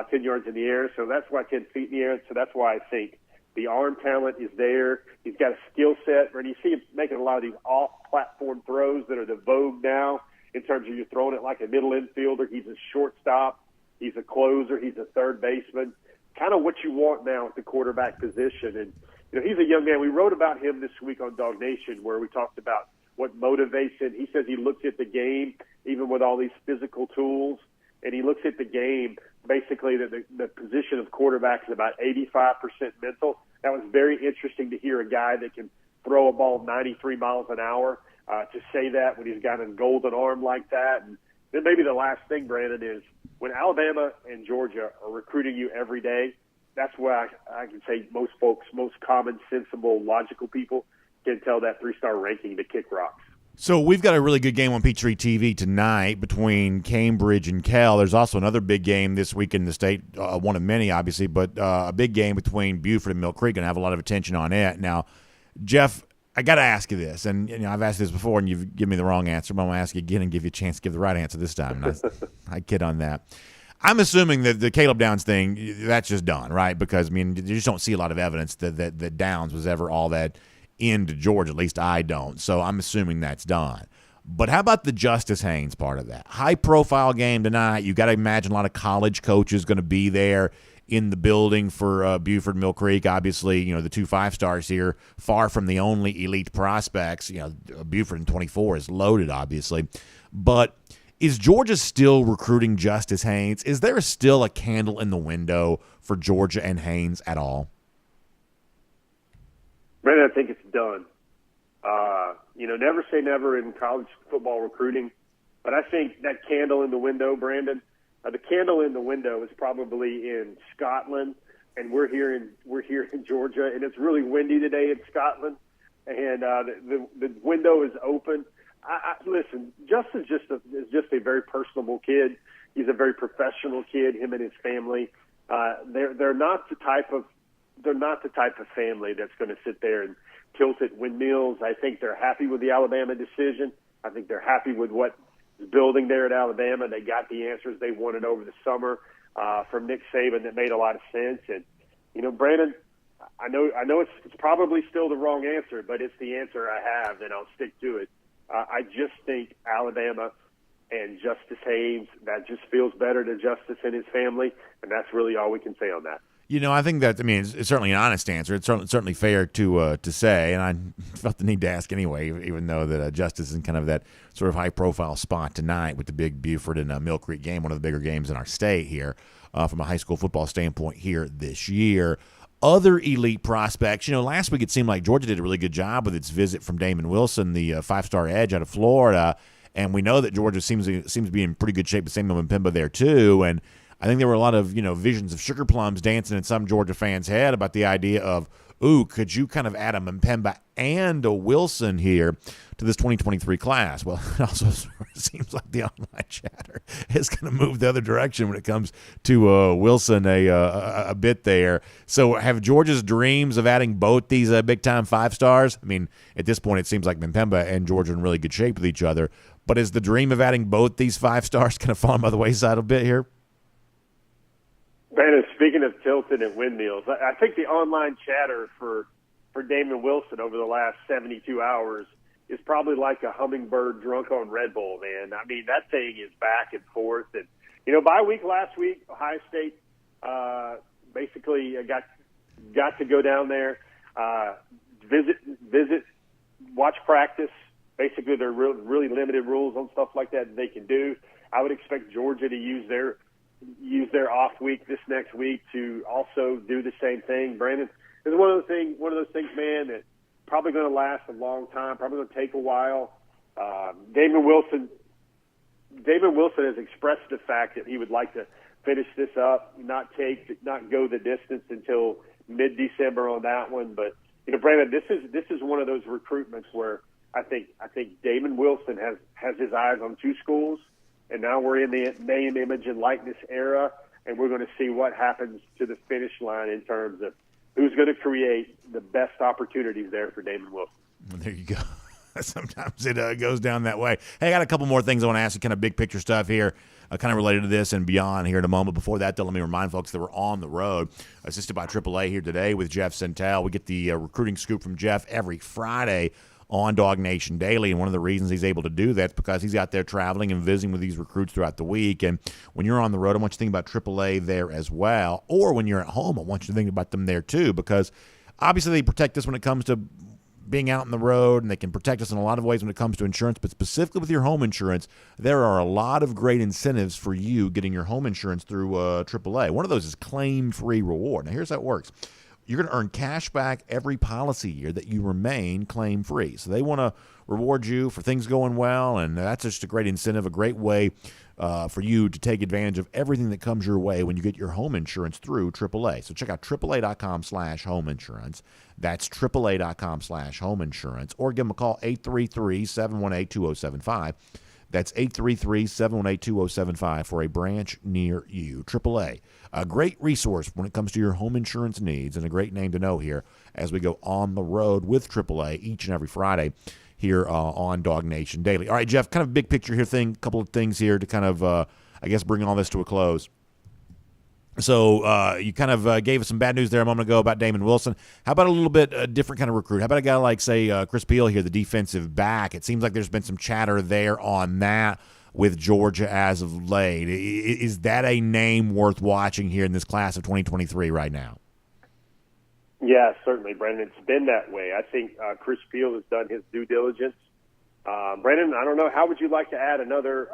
10 yards in the air. So that's why 10 feet in the air. So that's why I think the arm talent is there. He's got a skill set, and you see him making a lot of these off-platform throws that are the vogue now in terms of you're throwing it like a middle infielder. He's a shortstop. He's a closer. He's a third baseman. Kind of what you want now at the quarterback position. And, he's a young man. We wrote about him this week on DawgNation where we talked about what motivates him. He says he looks at the game, even with all these physical tools, and he looks at the game basically that the position of quarterback is about 85% mental. That was very interesting to hear a guy that can throw a ball 93 miles an hour to say that when he's got a golden arm like that. And then maybe the last thing, Brandon, is when Alabama and Georgia are recruiting you every day, that's where I can say most folks, most common, sensible, logical people can tell that 3-star ranking to kick rocks. So we've got a really good game on Peachtree TV tonight between Cambridge and Cal. There's also another big game this week in the state, one of many, obviously, but a big game between Buford and Mill Creek, and have a lot of attention on it. Now, Jeff, I got to ask you this, and I've asked this before, and you've given me the wrong answer, but I'm going to ask you again and give you a chance to give the right answer this time. And I kid on that. I'm assuming that the Caleb Downs thing, that's just done, right? Because, you just don't see a lot of evidence that Downs was ever all that into Georgia. At least I don't. So I'm assuming that's done. But how about the Justice Haynes part of that? High-profile game tonight. You got to imagine a lot of college coaches going to be there in the building for Buford, Mill Creek. Obviously, the 2 5-stars here, far from the only elite prospects. Buford in 24 is loaded, obviously. But is Georgia still recruiting Justice Haynes? Is there still a candle in the window for Georgia and Haynes at all? Brandon, I think it's done. Never say never in college football recruiting, but I think that candle in the window, Brandon, the candle in the window is probably in Scotland, and we're here in Georgia, and it's really windy today in Scotland, and the window is open. Listen, Justin is just a very personable kid. He's a very professional kid. Him and his family, they're not the type of family that's going to sit there and tilt at windmills. I think they're happy with the Alabama decision. I think they're happy with what is building there at Alabama. They got the answers they wanted over the summer from Nick Saban that made a lot of sense. And Brandon, I know it's probably still the wrong answer, but it's the answer I have, and I'll stick to it. I just think Alabama and Justice Haynes, that just feels better to Justice and his family, and that's really all we can say on that. I think that, it's certainly an honest answer. It's certainly fair to say, and I felt the need to ask anyway, even though that Justice is in kind of that sort of high-profile spot tonight with the big Buford and Mill Creek game, one of the bigger games in our state here from a high school football standpoint here this year. Other elite prospects, last week it seemed like Georgia did a really good job with its visit from Damon Wilson, the 5-star edge out of Florida, and we know that Georgia seems to be in pretty good shape with Samuel Mpemba there too, and I think there were a lot of, visions of sugar plums dancing in some Georgia fans' head about the idea of, could you kind of add a Mpemba and a Wilson here to this 2023 class? Well, it also seems like the online chatter is going to move the other direction when it comes to Wilson a bit there. So have Georgia's dreams of adding both these big-time 5-stars? At this point it seems like Mpemba and Georgia are in really good shape with each other. But is the dream of adding both these 5-stars kind of falling by the wayside a bit here? Brandon, speaking of tilted and windmills, I think the online chatter for Damon Wilson over the last 72 hours is probably like a hummingbird drunk on Red Bull, man. That thing is back and forth. And, bye week last week, Ohio State basically got to go down there, visit, watch practice. Basically, there are really limited rules on stuff like that they can do. I would expect Georgia to use their off week this next week to also do the same thing. Brandon, it's one of those things, man, that probably going to last a long time, probably going to take a while. Damon Wilson has expressed the fact that he would like to finish this up, not go the distance until mid-December on that one. But Brandon, this is one of those recruitments where I think Damon Wilson has his eyes on two schools, and now we're in the name, image, and likeness era, and we're going to see what happens to the finish line in terms of who's going to create the best opportunities there for Damon Wilson. Well, there you go. Sometimes it goes down that way. Hey, I got a couple more things I want to ask you, kind of big picture stuff here, kind of related to this and beyond here in a moment. Before that, though, let me remind folks that we're on the road, assisted by AAA here today with Jeff Centel. We get the recruiting scoop from Jeff every Friday on DawgNation Daily, and one of the reasons he's able to do that is because he's out there traveling and visiting with these recruits throughout the week. And when you're on the road, I want you to think about AAA there as well. Or when you're at home, I want you to think about them there too, because obviously they protect us when it comes to being out on the road, and they can protect us in a lot of ways when it comes to insurance, but specifically with your home insurance, there are a lot of great incentives for you getting your home insurance through AAA. One of those is claim-free reward. Now, here's how it works. You're going to earn cash back every policy year that you remain claim-free. So they want to reward you for things going well, and that's just a great incentive, a great way for you to take advantage of everything that comes your way when you get your home insurance through AAA. So check out AAA.com/home insurance. That's AAA.com/home insurance. Or give them a call, 833-718-2075. That's 833-718-2075 for a branch near you. AAA, a great resource when it comes to your home insurance needs, and a great name to know here as we go on the road with AAA each and every Friday here on DawgNation Daily. All right, Jeff, kind of big picture here thing, couple of things here to kind of, I guess, bring all this to a close. So you kind of gave us some bad news there a moment ago about Damon Wilson. How about a little bit different kind of recruit? How about a guy like, say, Chris Peele here, the defensive back? It seems like there's been some chatter there on that with Georgia as of late. Is that a name worth watching here in this class of 2023 right now? Yeah, certainly, Brandon. It's been that way. I think Chris Peele has done his due diligence. Brandon, I don't know, how would you like to add another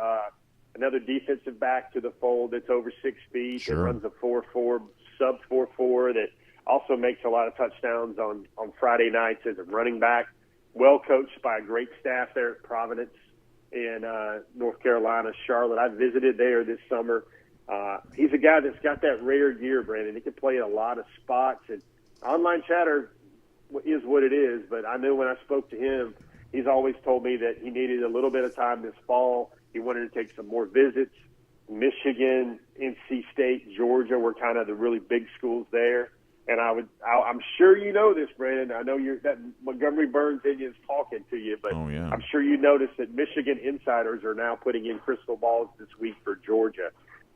defensive back to the fold that's over 6 feet, sure, that runs a 4.4, sub 4.4, that also makes a lot of touchdowns on Friday nights as a running back, well coached by a great staff there at Providence in North Carolina, Charlotte. I visited there this summer. He's a guy that's got that rare gear, Brandon. He can play in a lot of spots, and online chatter is what it is, but I know when I spoke to him, he's always told me that he needed a little bit of time this fall. He wanted to take some more visits. Michigan, NC State, Georgia were kind of the really big schools there. And I'm sure you know this, Brandon. I know that Montgomery Burns in you is talking to you, but I'm sure you noticed that Michigan insiders are now putting in crystal balls this week for Georgia.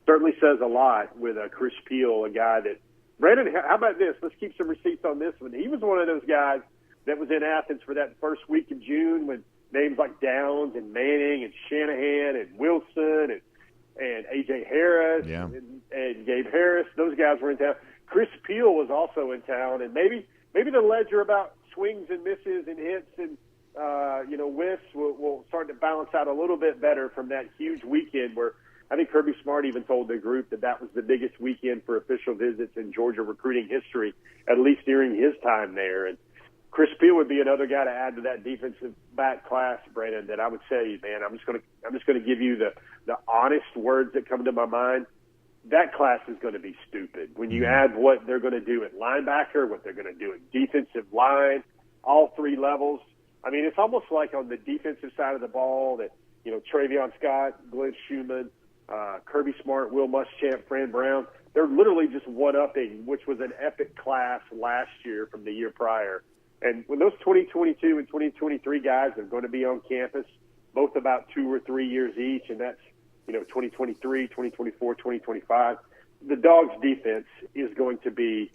Certainly says a lot with Chris Peele, a guy that, Brandon, how about this? Let's keep some receipts on this one. He was one of those guys that was in Athens for that first week in June when names like Downs and Manning and Shanahan and Wilson and A.J. Harris and Gabe Harris, those guys were in town. Chris Peele was also in town, and maybe the ledger about swings and misses and hits and whiffs will start to balance out a little bit better from that huge weekend where I think Kirby Smart even told the group that was the biggest weekend for official visits in Georgia recruiting history, at least during his time there. And Chris Peele would be another guy to add to that defensive back class, Brandon, that I would say, man, I'm just going to give you the honest words that come to my mind. That class is going to be stupid. When you add what they're going to do at linebacker, what they're going to do at defensive line, all three levels. I mean, it's almost like on the defensive side of the ball that, Travion Scott, Glenn Schumann, Kirby Smart, Will Muschamp, Fran Brown, they're literally just one-upping, which was an epic class last year from the year prior. And when those 2022 and 2023 guys are going to be on campus, both about 2 or 3 years each, and that's 2023, 2024, 2025, the Dogs' defense is going to be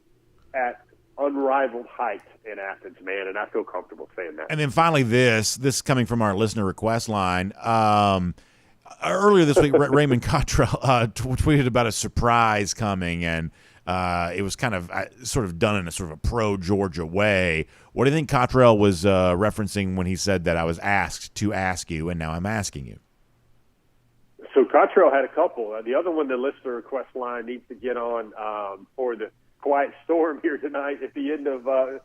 at unrivaled height in Athens, man, and I feel comfortable saying that. And then finally this coming from our listener request line. Earlier this week, Raymond Cottrell tweeted about a surprise coming, and it was kind of sort of done in a sort of a pro-Georgia way. What do you think Cottrell was referencing when he said that I was asked to ask you, and now I'm asking you? So Cottrell had a couple. The other one, the listener request line needs to get on for the quiet storm here tonight at the end of the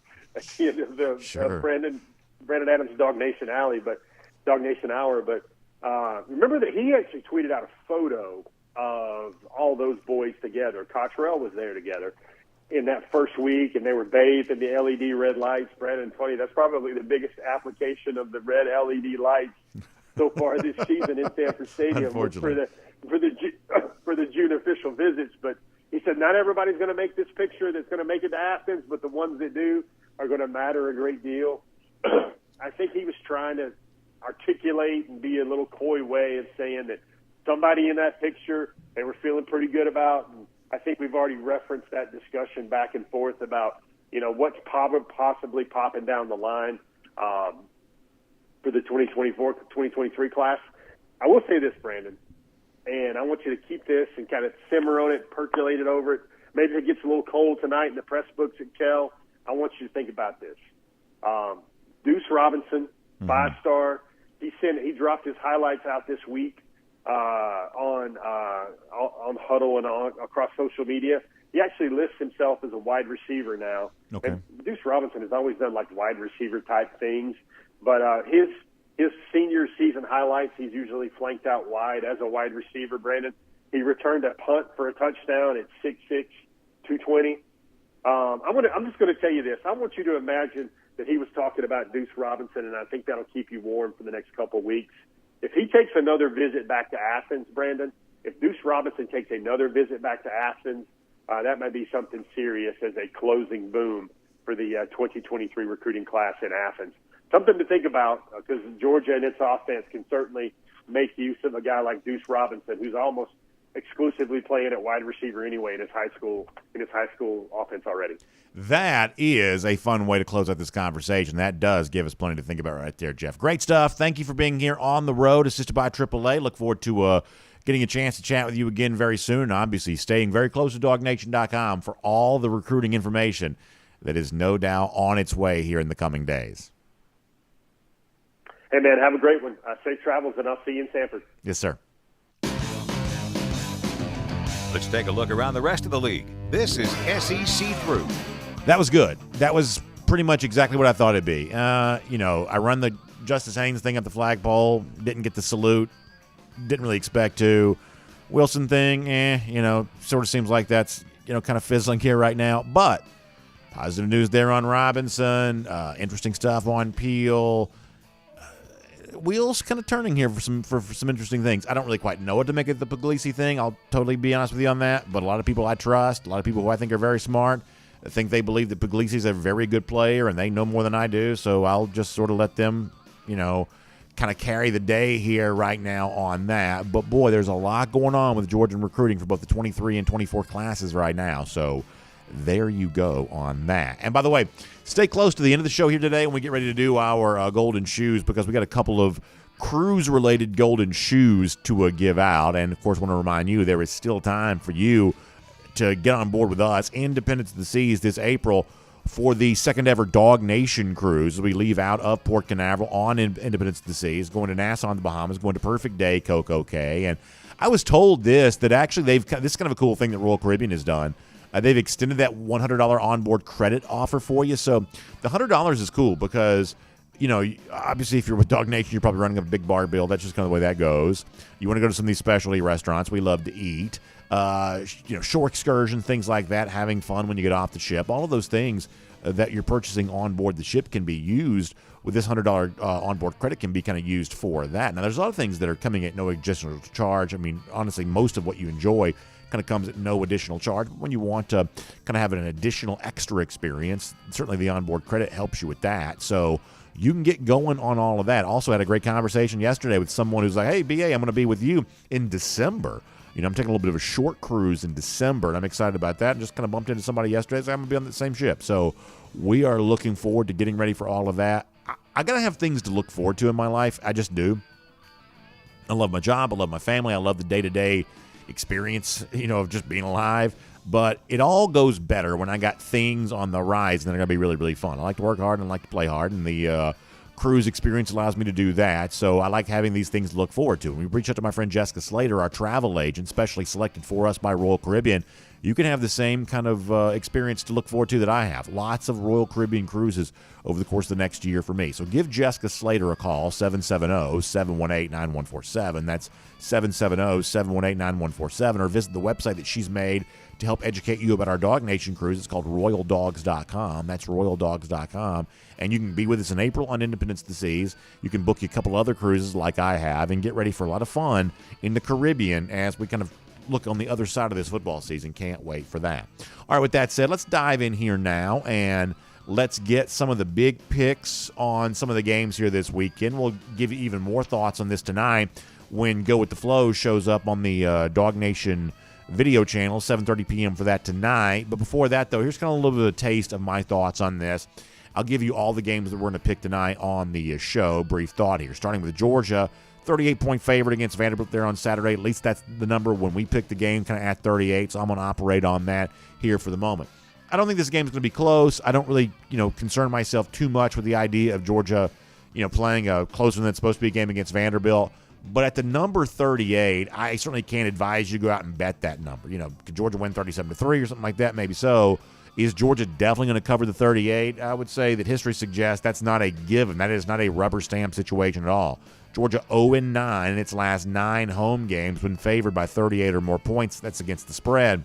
sure. Brandon Adams' DawgNation Hour. But remember that he actually tweeted out a photo of all those boys together. Cottrell was there together. in that first week, and they were bathed in the LED red lights. Brandon, funny, that's probably the biggest application of the red LED lights so far this season in Sanford Stadium for the June official visits. But he said not everybody's going to make this picture that's going to make it to Athens, but the ones that do are going to matter a great deal. I think he was trying to articulate and be a little coy way of saying that somebody in that picture they were feeling pretty good about. And I think we've already referenced that discussion back and forth about, what's possibly popping down the line for the 2024-2023 class. I will say this, Brandon, and I want you to keep this and kind of simmer on it, percolate it over it. Maybe if it gets a little cold tonight in the press books at Kell, I want you to think about this. Deuce Robinson, 5-star. He dropped his highlights out this week on Huddle and across social media. He actually lists himself as a wide receiver now. Okay. And Deuce Robinson has always done like wide receiver type things, but his senior season highlights, he's usually flanked out wide as a wide receiver. Brandon, he returned a punt for a touchdown at 6'6", 220. I'm just going to tell you this. I want you to imagine that he was talking about Deuce Robinson, and I think that'll keep you warm for the next couple of weeks. If he takes another visit back to Athens, Brandon, if Deuce Robinson takes another visit back to Athens, that might be something serious as a closing boom for the 2023 recruiting class in Athens. Something to think about because Georgia and its offense can certainly make use of a guy like Deuce Robinson, who's almost exclusively playing at wide receiver anyway in his high school offense already. That is a fun way to close out this conversation. That does give us plenty to think about right there, Jeff. Great stuff. Thank you for being here on the road, assisted by AAA. Look forward to getting a chance to chat with you again very soon, and obviously staying very close to DawgNation.com for all the recruiting information that is no doubt on its way here in the coming days. Hey, man, have a great one. Safe travels, and I'll see you in Sanford. Yes, sir. Let's take a look around the rest of the league. This is SEC Through. That was good. That was pretty much exactly what I thought it'd be. I run the Justice Haynes thing up the flagpole, didn't get the salute, didn't really expect to. Wilson thing, sort of seems like that's, kind of fizzling here right now. But positive news there on Robinson, interesting stuff on Peel. Wheels kind of turning here for some interesting things. I don't really quite know what to make of the Puglisi thing. I'll totally be honest with you on that. But a lot of people I trust, a lot of people who I think are very smart, I think they believe that Puglisi is a very good player and they know more than I do. So I'll just sort of let them, kind of carry the day here right now on that. But boy, there's a lot going on with Georgian recruiting for both the 23 and 24 classes right now. So there you go on that. And by the way, stay close to the end of the show here today when we get ready to do our golden shoes, because we got a couple of cruise-related golden shoes to give out. And, of course, want to remind you there is still time for you to get on board with us, Independence of the Seas, this April for the second-ever DawgNation cruise. We leave out of Port Canaveral on Independence of the Seas, going to Nassau in the Bahamas, going to Perfect Day, Coco Cay. And I was told that actually this is kind of a cool thing that Royal Caribbean has done. They've extended that $100 onboard credit offer for you. So the $100 is cool because, obviously if you're with DawgNation, you're probably running a big bar bill. That's just kind of the way that goes. You want to go to some of these specialty restaurants. We love to eat. Shore excursion, things like that, having fun when you get off the ship. All of those things that you're purchasing on board the ship can be used with this $100 onboard credit can be kind of used for that. Now, there's a lot of things that are coming at no additional charge. I mean, honestly, most of what you enjoy kind of comes at no additional charge. When you want to kind of have an additional extra experience, certainly the onboard credit helps you with that. So you can get going on all of that. Also had a great conversation yesterday with someone who's like, hey, BA, I'm going to be with you in December. I'm taking a little bit of a short cruise in December, and I'm excited about that. And just kind of bumped into somebody yesterday, so I'm going to be on the same ship. So we are looking forward to getting ready for all of that. I got to have things to look forward to in my life. I just do. I love my job. I love my family. I love the day-to-day experience, of just being alive. But it all goes better when I got things on the rise that are going to be really, really fun. I like to work hard and I like to play hard, and the cruise experience allows me to do that. So I like having these things to look forward to. When we reach out to my friend Jessica Slater, our travel agent, specially selected for us by Royal Caribbean, you can have the same kind of experience to look forward to that I have. Lots of Royal Caribbean cruises over the course of the next year for me. So give Jessica Slater a call, 770-718-9147. That's 770-718-9147. Or visit the website that she's made to help educate you about our Dog Nation cruise. It's called RoyalDogs.com. That's RoyalDogs.com. And you can be with us in April on Independence of the Seas. You can book you a couple other cruises like I have and get ready for a lot of fun in the Caribbean as we kind of look on the other side of this football season. Can't wait for that. All right, with that said, let's dive in here now and let's get some of the big picks on some of the games here this weekend. We'll give you even more thoughts on this tonight when Go With The Flow shows up on the Dog Nation video channel, 7:30 p.m. for that tonight. But before that, though, here's kind of a little bit of a taste of my thoughts on this. I'll give you all the games that we're going to pick tonight on the show. Brief thought here, starting with Georgia. 38-point favorite against Vanderbilt there on Saturday. At least that's the number when we picked the game, kind of at 38, so I'm going to operate on that here for the moment. I don't think this game is going to be close. I don't really, concern myself too much with the idea of Georgia, playing a closer than it's supposed to be a game against Vanderbilt. But at the number 38, I certainly can't advise you to go out and bet that number. Could Georgia win 37-3 or something like that? Maybe so. Is Georgia definitely going to cover the 38? I would say that history suggests that's not a given. That is not a rubber stamp situation at all. Georgia 0-9 in its last 9 home games when favored by 38 or more points. That's against the spread.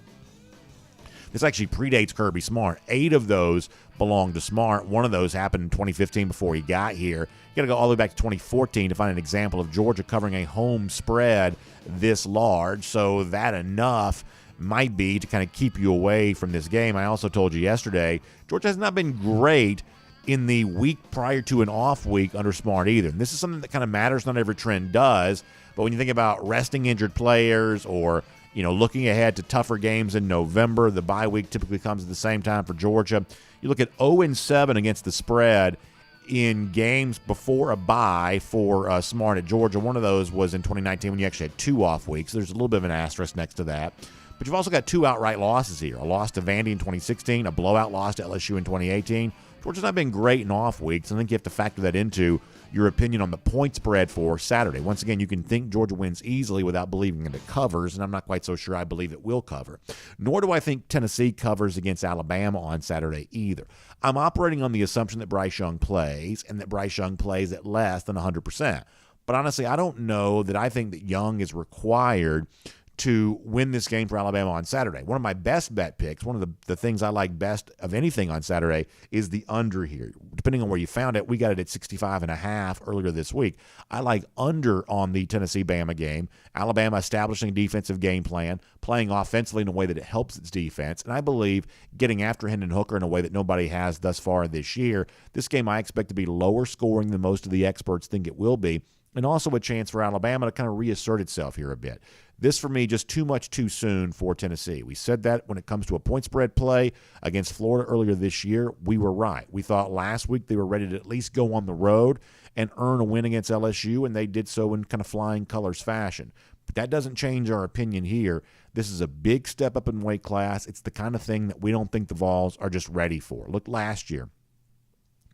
This actually predates Kirby Smart. 8 of those belong to Smart. One of those happened in 2015 before he got here. You got to go all the way back to 2014 to find an example of Georgia covering a home spread this large. So that enough might be to kind of keep you away from this game. I also told you yesterday, Georgia has not been great in the week prior to an off week under Smart either. And this is something that kind of matters. Not every trend does. But when you think about resting injured players or, looking ahead to tougher games in November, the bye week typically comes at the same time for Georgia. You look at 0-7 against the spread in games before a bye for Smart at Georgia. One of those was in 2019 when you actually had 2 off weeks. There's a little bit of an asterisk next to that. But you've also got 2 outright losses here. A loss to Vandy in 2016, a blowout loss to LSU in 2018. Georgia's not been great in off weeks. I think you have to factor that into your opinion on the point spread for Saturday. Once again, you can think Georgia wins easily without believing that it covers, and I'm not quite so sure I believe it will cover. Nor do I think Tennessee covers against Alabama on Saturday either. I'm operating on the assumption that Bryce Young plays, and that Bryce Young plays at less than 100%. But honestly, I don't know that I think that Young is required to win this game for Alabama on Saturday. One of my best bet picks, one of the things I like best of anything on Saturday is the under here. Depending on where you found it, we got it at 65.5 earlier this week. I like under on the Tennessee-Bama game. Alabama establishing a defensive game plan, playing offensively in a way that it helps its defense, and I believe getting after Hendon Hooker in a way that nobody has thus far this year. This game I expect to be lower scoring than most of the experts think it will be, and also a chance for Alabama to kind of reassert itself here a bit. This, for me, just too much too soon for Tennessee. We said that when it comes to a point spread play against Florida earlier this year. We were right. We thought last week they were ready to at least go on the road and earn a win against LSU, and they did so in kind of flying colors fashion. But that doesn't change our opinion here. This is a big step up in weight class. It's the kind of thing that we don't think the Vols are just ready for. Look last year.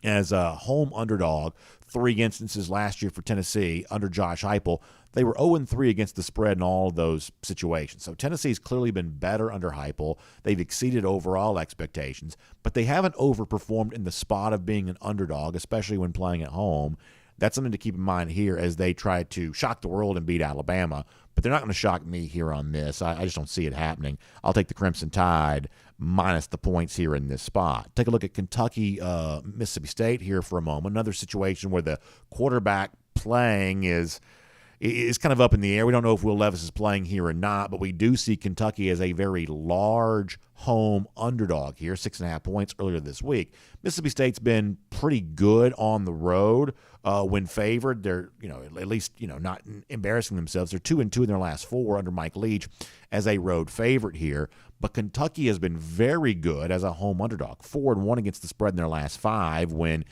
As a home underdog, 3 instances last year for Tennessee under Josh Heupel, they were 0-3 against the spread in all of those situations. So Tennessee's clearly been better under Heupel. They've exceeded overall expectations, but they haven't overperformed in the spot of being an underdog, especially when playing at home. That's something to keep in mind here as they try to shock the world and beat Alabama. But they're not going to shock me here on this. I just don't see it happening. I'll take the Crimson Tide minus the points here in this spot. Take a look at Kentucky, Mississippi State here for a moment. Another situation where the quarterback playing is kind of up in the air. We don't know if Will Levis is playing here or not, but we do see Kentucky as a very large home underdog here, 6.5 points earlier this week. Mississippi State's been pretty good on the road when favored. They're, at least, not embarrassing themselves. They're 2-2 in their last 4 under Mike Leach as a road favorite here. But Kentucky has been very good as a home underdog, 4-1 against the spread in their last 5 when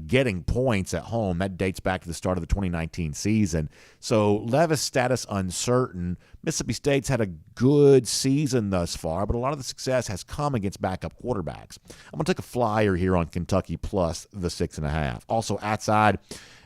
getting points at home. That dates back to the start of the 2019 season. So Levis' status uncertain. Mississippi State's had a good season thus far, but a lot of the success has come against backup quarterbacks. I'm going to take a flyer here on Kentucky plus the 6.5. Also outside,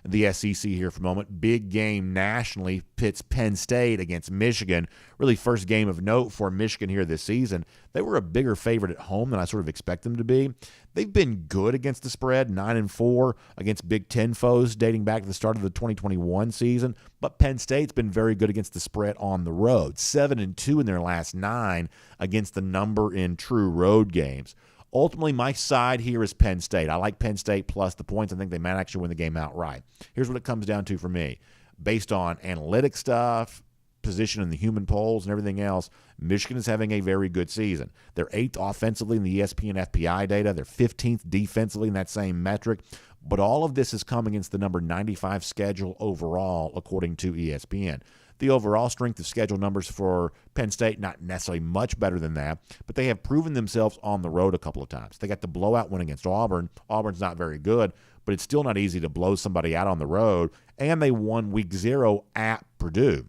the SEC here for a moment. Big game nationally pits Penn State against Michigan. Really first game of note for Michigan here this season. They were a bigger favorite at home than I sort of expect them to be. They've been good against the spread, 9-4 against Big Ten foes dating back to the start of the 2021 season. But Penn State's been very good against the spread on the road, 7-2 in their last 9 against the number in true road games. Ultimately, my side here is Penn State. I like Penn State plus the points. I think they might actually win the game outright. Here's what it comes down to for me. Based on analytic stuff, position in the human polls, and everything else, Michigan is having a very good season. They're 8th offensively in the ESPN FPI data. They're 15th defensively in that same metric. But all of this is coming against the number 95 schedule overall, according to ESPN. The overall strength of schedule numbers for Penn State, not necessarily much better than that, but they have proven themselves on the road a couple of times. They got the blowout win against Auburn. Auburn's not very good, but it's still not easy to blow somebody out on the road, and they won week 0 at Purdue.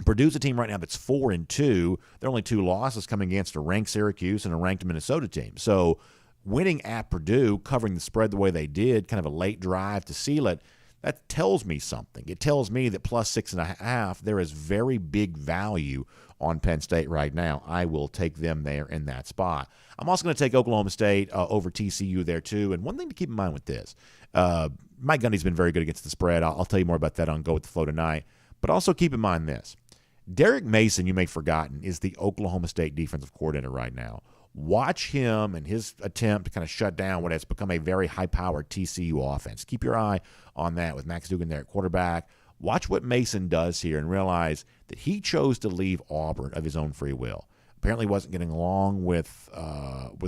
Purdue's a team right now that's 4-2. Their only 2 losses coming against a ranked Syracuse and a ranked Minnesota team. So winning at Purdue, covering the spread the way they did, kind of a late drive to seal it, that tells me something. It tells me that plus 6.5, there is very big value on Penn State right now. I will take them there in that spot. I'm also going to take Oklahoma State over TCU there too. And one thing to keep in mind with this, Mike Gundy's been very good against the spread. I'll tell you more about that on Go With The Flow tonight. But also keep in mind this. Derek Mason, you may have forgotten, is the Oklahoma State defensive coordinator right now. Watch him and his attempt to kind of shut down what has become a very high-powered TCU offense. Keep your eye on that with Max Duggan there at quarterback. Watch what Mason does here and realize that he chose to leave Auburn of his own free will. Apparently wasn't getting along with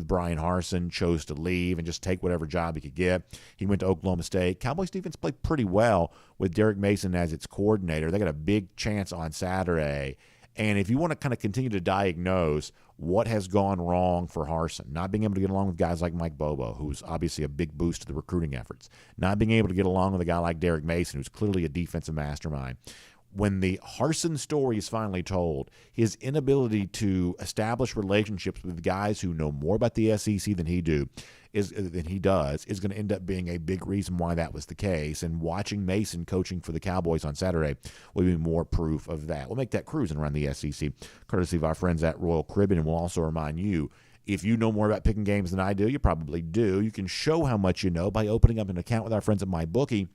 Brian Harsin, chose to leave and just take whatever job he could get. He went to Oklahoma State. Cowboys defense played pretty well with Derek Mason as its coordinator. They got a big chance on Saturday. And if you want to kind of continue to diagnose what has gone wrong for Harsin, not being able to get along with guys like Mike Bobo, who's obviously a big boost to the recruiting efforts, not being able to get along with a guy like Derek Mason, who's clearly a defensive mastermind, when the Harsin story is finally told, his inability to establish relationships with guys who know more about the SEC than he does is going to end up being a big reason why that was the case. And watching Mason coaching for the Cowboys on Saturday will be more proof of that. We'll make that cruising around the SEC, courtesy of our friends at Royal Caribbean. And we'll also remind you, if you know more about picking games than I do, you probably do. You can show how much you know by opening up an account with our friends at MyBookie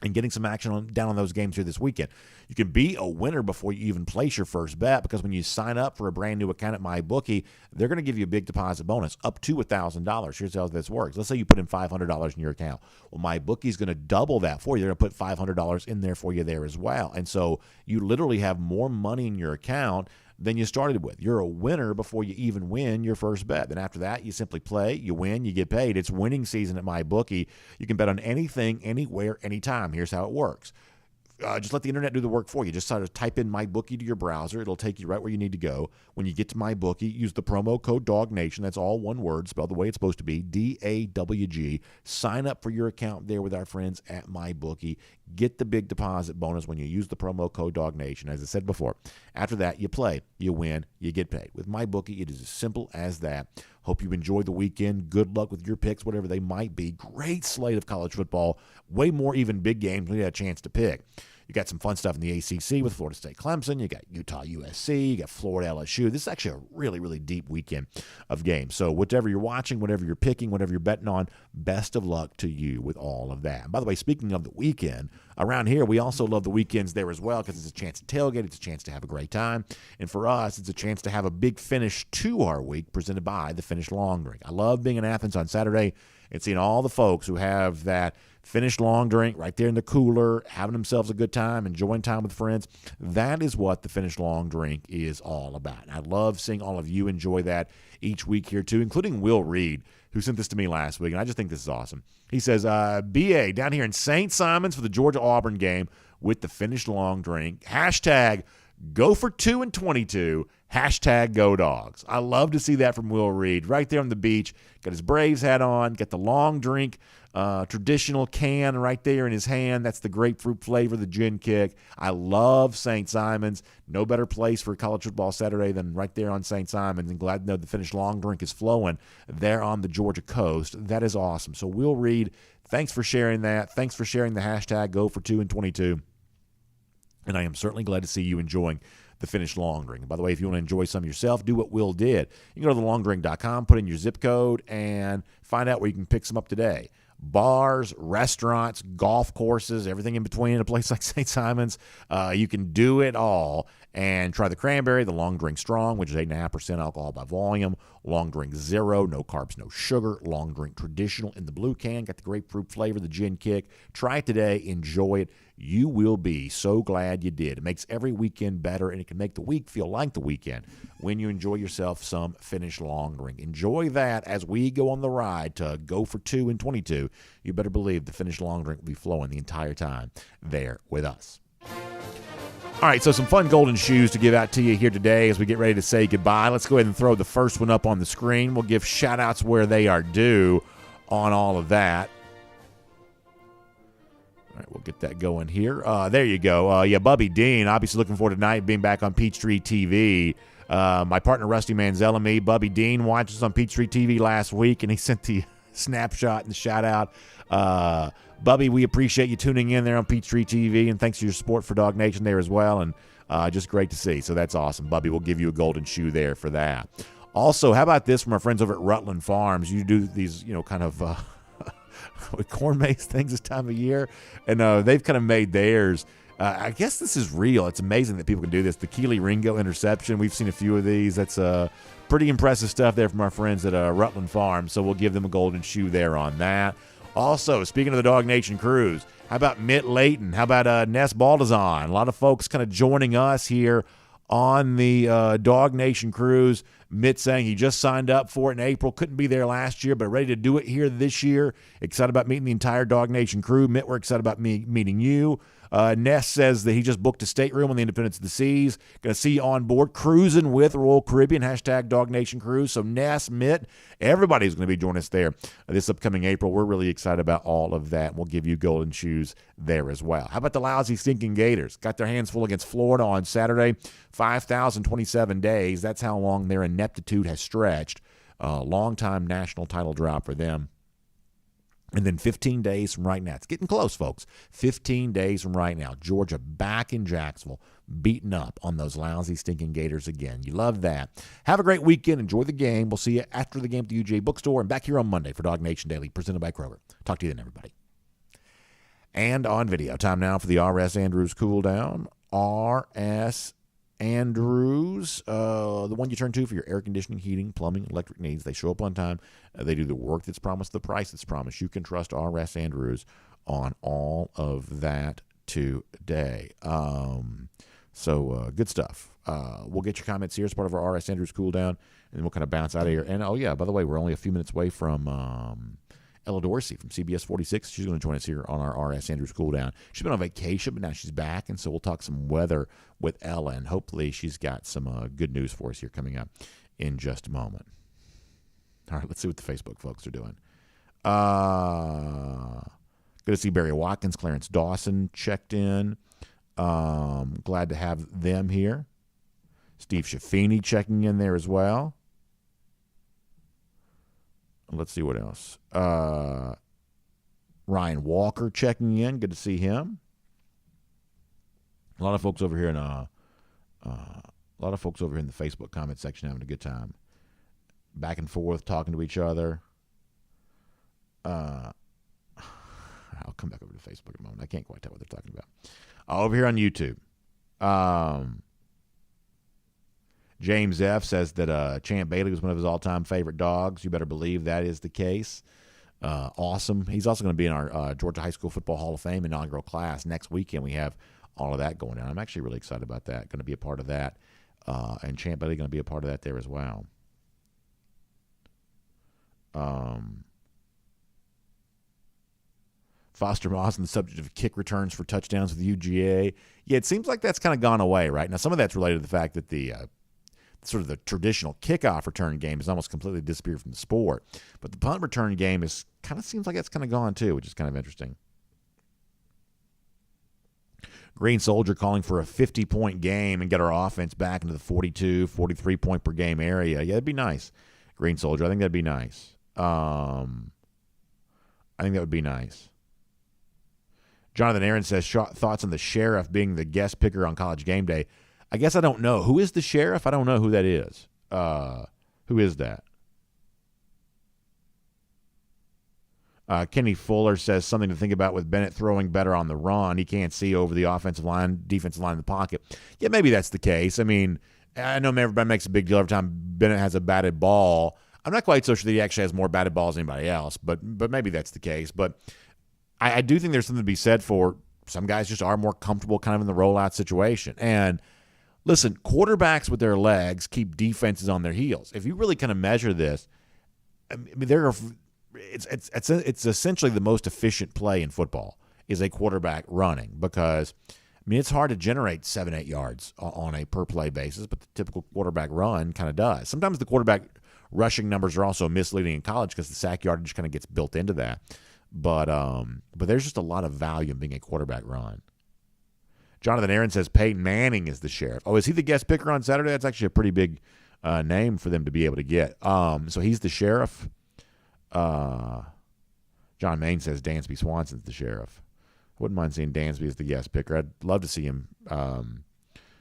and getting some action down on those games here this weekend. You can be a winner before you even place your first bet, because when you sign up for a brand new account at MyBookie, they're going to give you a big deposit bonus up to $1,000. Here's how this works. Let's say you put in $500 in your account. Well, MyBookie is going to double that for you. They're going to put $500 in there for you there as well. And so you literally have more money in your account than you started with. You're a winner before you even win your first bet. Then after that, you simply play, you win, you get paid. It's winning season at MyBookie. You can bet on anything, anywhere, anytime. Here's how it works. Just let the internet do the work for you. Just sort of type in MyBookie to your browser. It'll take you right where you need to go. When you get to MyBookie, use the promo code DawgNation. That's all one word, spelled the way it's supposed to be, DAWG. Sign up for your account there with our friends at MyBookie. Get the big deposit bonus when you use the promo code DawgNation. As I said before, after that, you play, you win, you get paid. With MyBookie, it is as simple as that. Hope you enjoyed the weekend. Good luck with your picks, whatever they might be. Great slate of college football. Way more even big games we had a chance to pick. You got some fun stuff in the ACC with Florida State Clemson. You got Utah USC. You got Florida LSU. This is actually a really, really deep weekend of games. So whatever you're watching, whatever you're picking, whatever you're betting on, best of luck to you with all of that. And by the way, speaking of the weekend, around here we also love the weekends there as well, because it's a chance to tailgate. It's a chance to have a great time. And for us, it's a chance to have a big finish to our week presented by the Finish Long Drink. I love being in Athens on Saturday and seeing all the folks who have that finished long drink right there in the cooler, having themselves a good time, enjoying time with friends. That is what the finished long drink is all about. And I love seeing all of you enjoy that each week here too, including Will Reed, who sent this to me last week, and I just think this is awesome. He says, BA down here in St. Simons for the Georgia-Auburn game with the finished long drink. Hashtag go for 2 and 22. Hashtag go Dogs. I love to see that from Will Reed right there on the beach. Got his Braves hat on, got the long drink, traditional can right there in his hand. That's the grapefruit flavor, the gin kick. I love St. Simons. No better place for college football Saturday than right there on St. Simons. And glad to know the finished long drink is flowing there on the Georgia coast. That is awesome. So Will Reed, Thanks for sharing that. Thanks for sharing the hashtag #GoFor2in22. And I am certainly glad to see you enjoying the finished long drink. And by the way, if you want to enjoy some yourself, do what Will did. You can go to thelongdrink.com, put in your zip code, and find out where you can pick some up today. Bars, restaurants, golf courses, everything in between in a place like St. Simon's. You can do it all and try the cranberry, the Long Drink Strong, which is 8.5% alcohol by volume. Long Drink Zero, no carbs, no sugar. Long Drink Traditional in the blue can, got the grapefruit flavor, the gin kick. Try it today. Enjoy it. You will be so glad you did. It makes every weekend better, and it can make the week feel like the weekend when you enjoy yourself some finished long drink. Enjoy that as we go on the ride to Go for 2 in 22. You better believe the finished long drink will be flowing the entire time there with us. All right, so some fun golden shoes to give out to you here today as we get ready to say goodbye. Let's go ahead and throw the first one up on the screen. We'll give shout-outs where they are due on all of that. All right, we'll get that going here. There you go. Bubby Dean, obviously looking forward tonight being back on Peachtree TV. My partner, Rusty Manziel, and me, Bubby Dean, watched us on Peachtree TV last week, and he sent the snapshot and the shout-out. Bubby, we appreciate you tuning in there on Peachtree TV, and thanks for your support for DawgNation there as well, and just great to see. So that's awesome. Bubby, we'll give you a golden shoe there for that. Also, how about this from our friends over at Rutland Farms? You do these, kind of corn maze things this time of year, and they've kind of made theirs. I guess this is real. It's amazing that people can do this. The Keely Ringo interception, we've seen a few of these. That's pretty impressive stuff there from our friends at Rutland Farms, so we'll give them a golden shoe there on that. Also, speaking of the DawgNation Cruise, how about Mitt Layton? How about Ness Baldazan? A lot of folks kind of joining us here on the DawgNation Cruise. Mitt saying he just signed up for it in April. Couldn't be there last year, but ready to do it here this year. Excited about meeting the entire DawgNation crew. Mitt, we're excited about meeting you. Ness says that he just booked a stateroom on the Independence of the Seas. Going to see you on board cruising with Royal Caribbean, hashtag DawgNation Cruise. So Ness, Mitt, everybody's going to be joining us there this upcoming April. We're really excited about all of that. We'll give you golden shoes there as well. How about the lousy stinking Gators? Got their hands full against Florida on Saturday. 5,027 days. That's how long their ineptitude has stretched. Long-time national title drop for them. And then 15 days from right now. It's getting close, folks. 15 days from right now. Georgia back in Jacksonville, beating up on those lousy, stinking Gators again. You love that. Have a great weekend. Enjoy the game. We'll see you after the game at the UGA bookstore and back here on Monday for DawgNation Daily, presented by Kroger. Talk to you then, everybody. And on video. Time now for the R.S. Andrews Cool Down. R.S. Andrews, the one you turn to for your air conditioning, heating, plumbing, electric needs. They show up on time. They do the work that's promised, the price that's promised. You can trust R.S. Andrews on all of that today. So good stuff. We'll get your comments here as part of our R.S. Andrews Cool Down, and then we'll kind of bounce out of here. And, by the way, we're only a few minutes away from Ella Dorsey from CBS 46. She's going to join us here on our R.S. Andrews Cool Down. She's been on vacation, but now she's back, and so we'll talk some weather with Ella, and hopefully she's got some good news for us here coming up in just a moment. All right, let's see what the Facebook folks are doing. Good to see Barry Watkins, Clarence Dawson checked in. Glad to have them here. Steve Shaffini checking in there as well. Let's see what else. Ryan Walker checking in. Good to see him. A lot of folks over here in the Facebook comment section having a good time. Back and forth, talking to each other. I'll come back over to Facebook in a moment. I can't quite tell what they're talking about. Over here on YouTube. James F. says that Champ Bailey was one of his all-time favorite dogs. You better believe that is the case. Awesome. He's also going to be in our Georgia High School Football Hall of Fame inaugural class next weekend. We have all of that going on. I'm actually really excited about that. Going to be a part of that. And Champ Bailey going to be a part of that there as well. Foster Moss on the subject of kick returns for touchdowns with UGA. Yeah, it seems like that's kind of gone away, right? Now, some of that's related to the fact that the sort of the traditional kickoff return game has almost completely disappeared from the sport. But the punt return game is kind of seems like that's kind of gone too, which is kind of interesting. Green Soldier calling for a 50-point game and get our offense back into the 42, 43-point per game area. Yeah, that'd be nice. Green Soldier, I think that'd be nice. I think that would be nice. Jonathan Aaron says, thoughts on the sheriff being the guest picker on College Game Day. I guess I don't know. Who is the sheriff? I don't know who that is. Who is that? Kenny Fuller says something to think about with Bennett throwing better on the run. He can't see over the defensive line in the pocket. Yeah, maybe that's the case. I mean, I know everybody makes a big deal every time Bennett has a batted ball. I'm not quite so sure that he actually has more batted balls than anybody else, but maybe that's the case. But I do think there's something to be said for some guys just are more comfortable kind of in the rollout situation. And listen, quarterbacks with their legs keep defenses on their heels. If you really kind of measure this, I mean, it's essentially the most efficient play in football is a quarterback running because, I mean, it's hard to generate 7-8 yards on a per play basis, but the typical quarterback run kind of does. Sometimes the quarterback rushing numbers are also misleading in college because the sack yardage kind of gets built into that. But there's just a lot of value in being a quarterback run. Jonathan Aaron says Peyton Manning is the sheriff. Oh, is he the guest picker on Saturday? That's actually a pretty big name for them to be able to get. So he's the sheriff. John Main says Dansby Swanson's the sheriff. I wouldn't mind seeing Dansby as the guest picker. I'd love to see him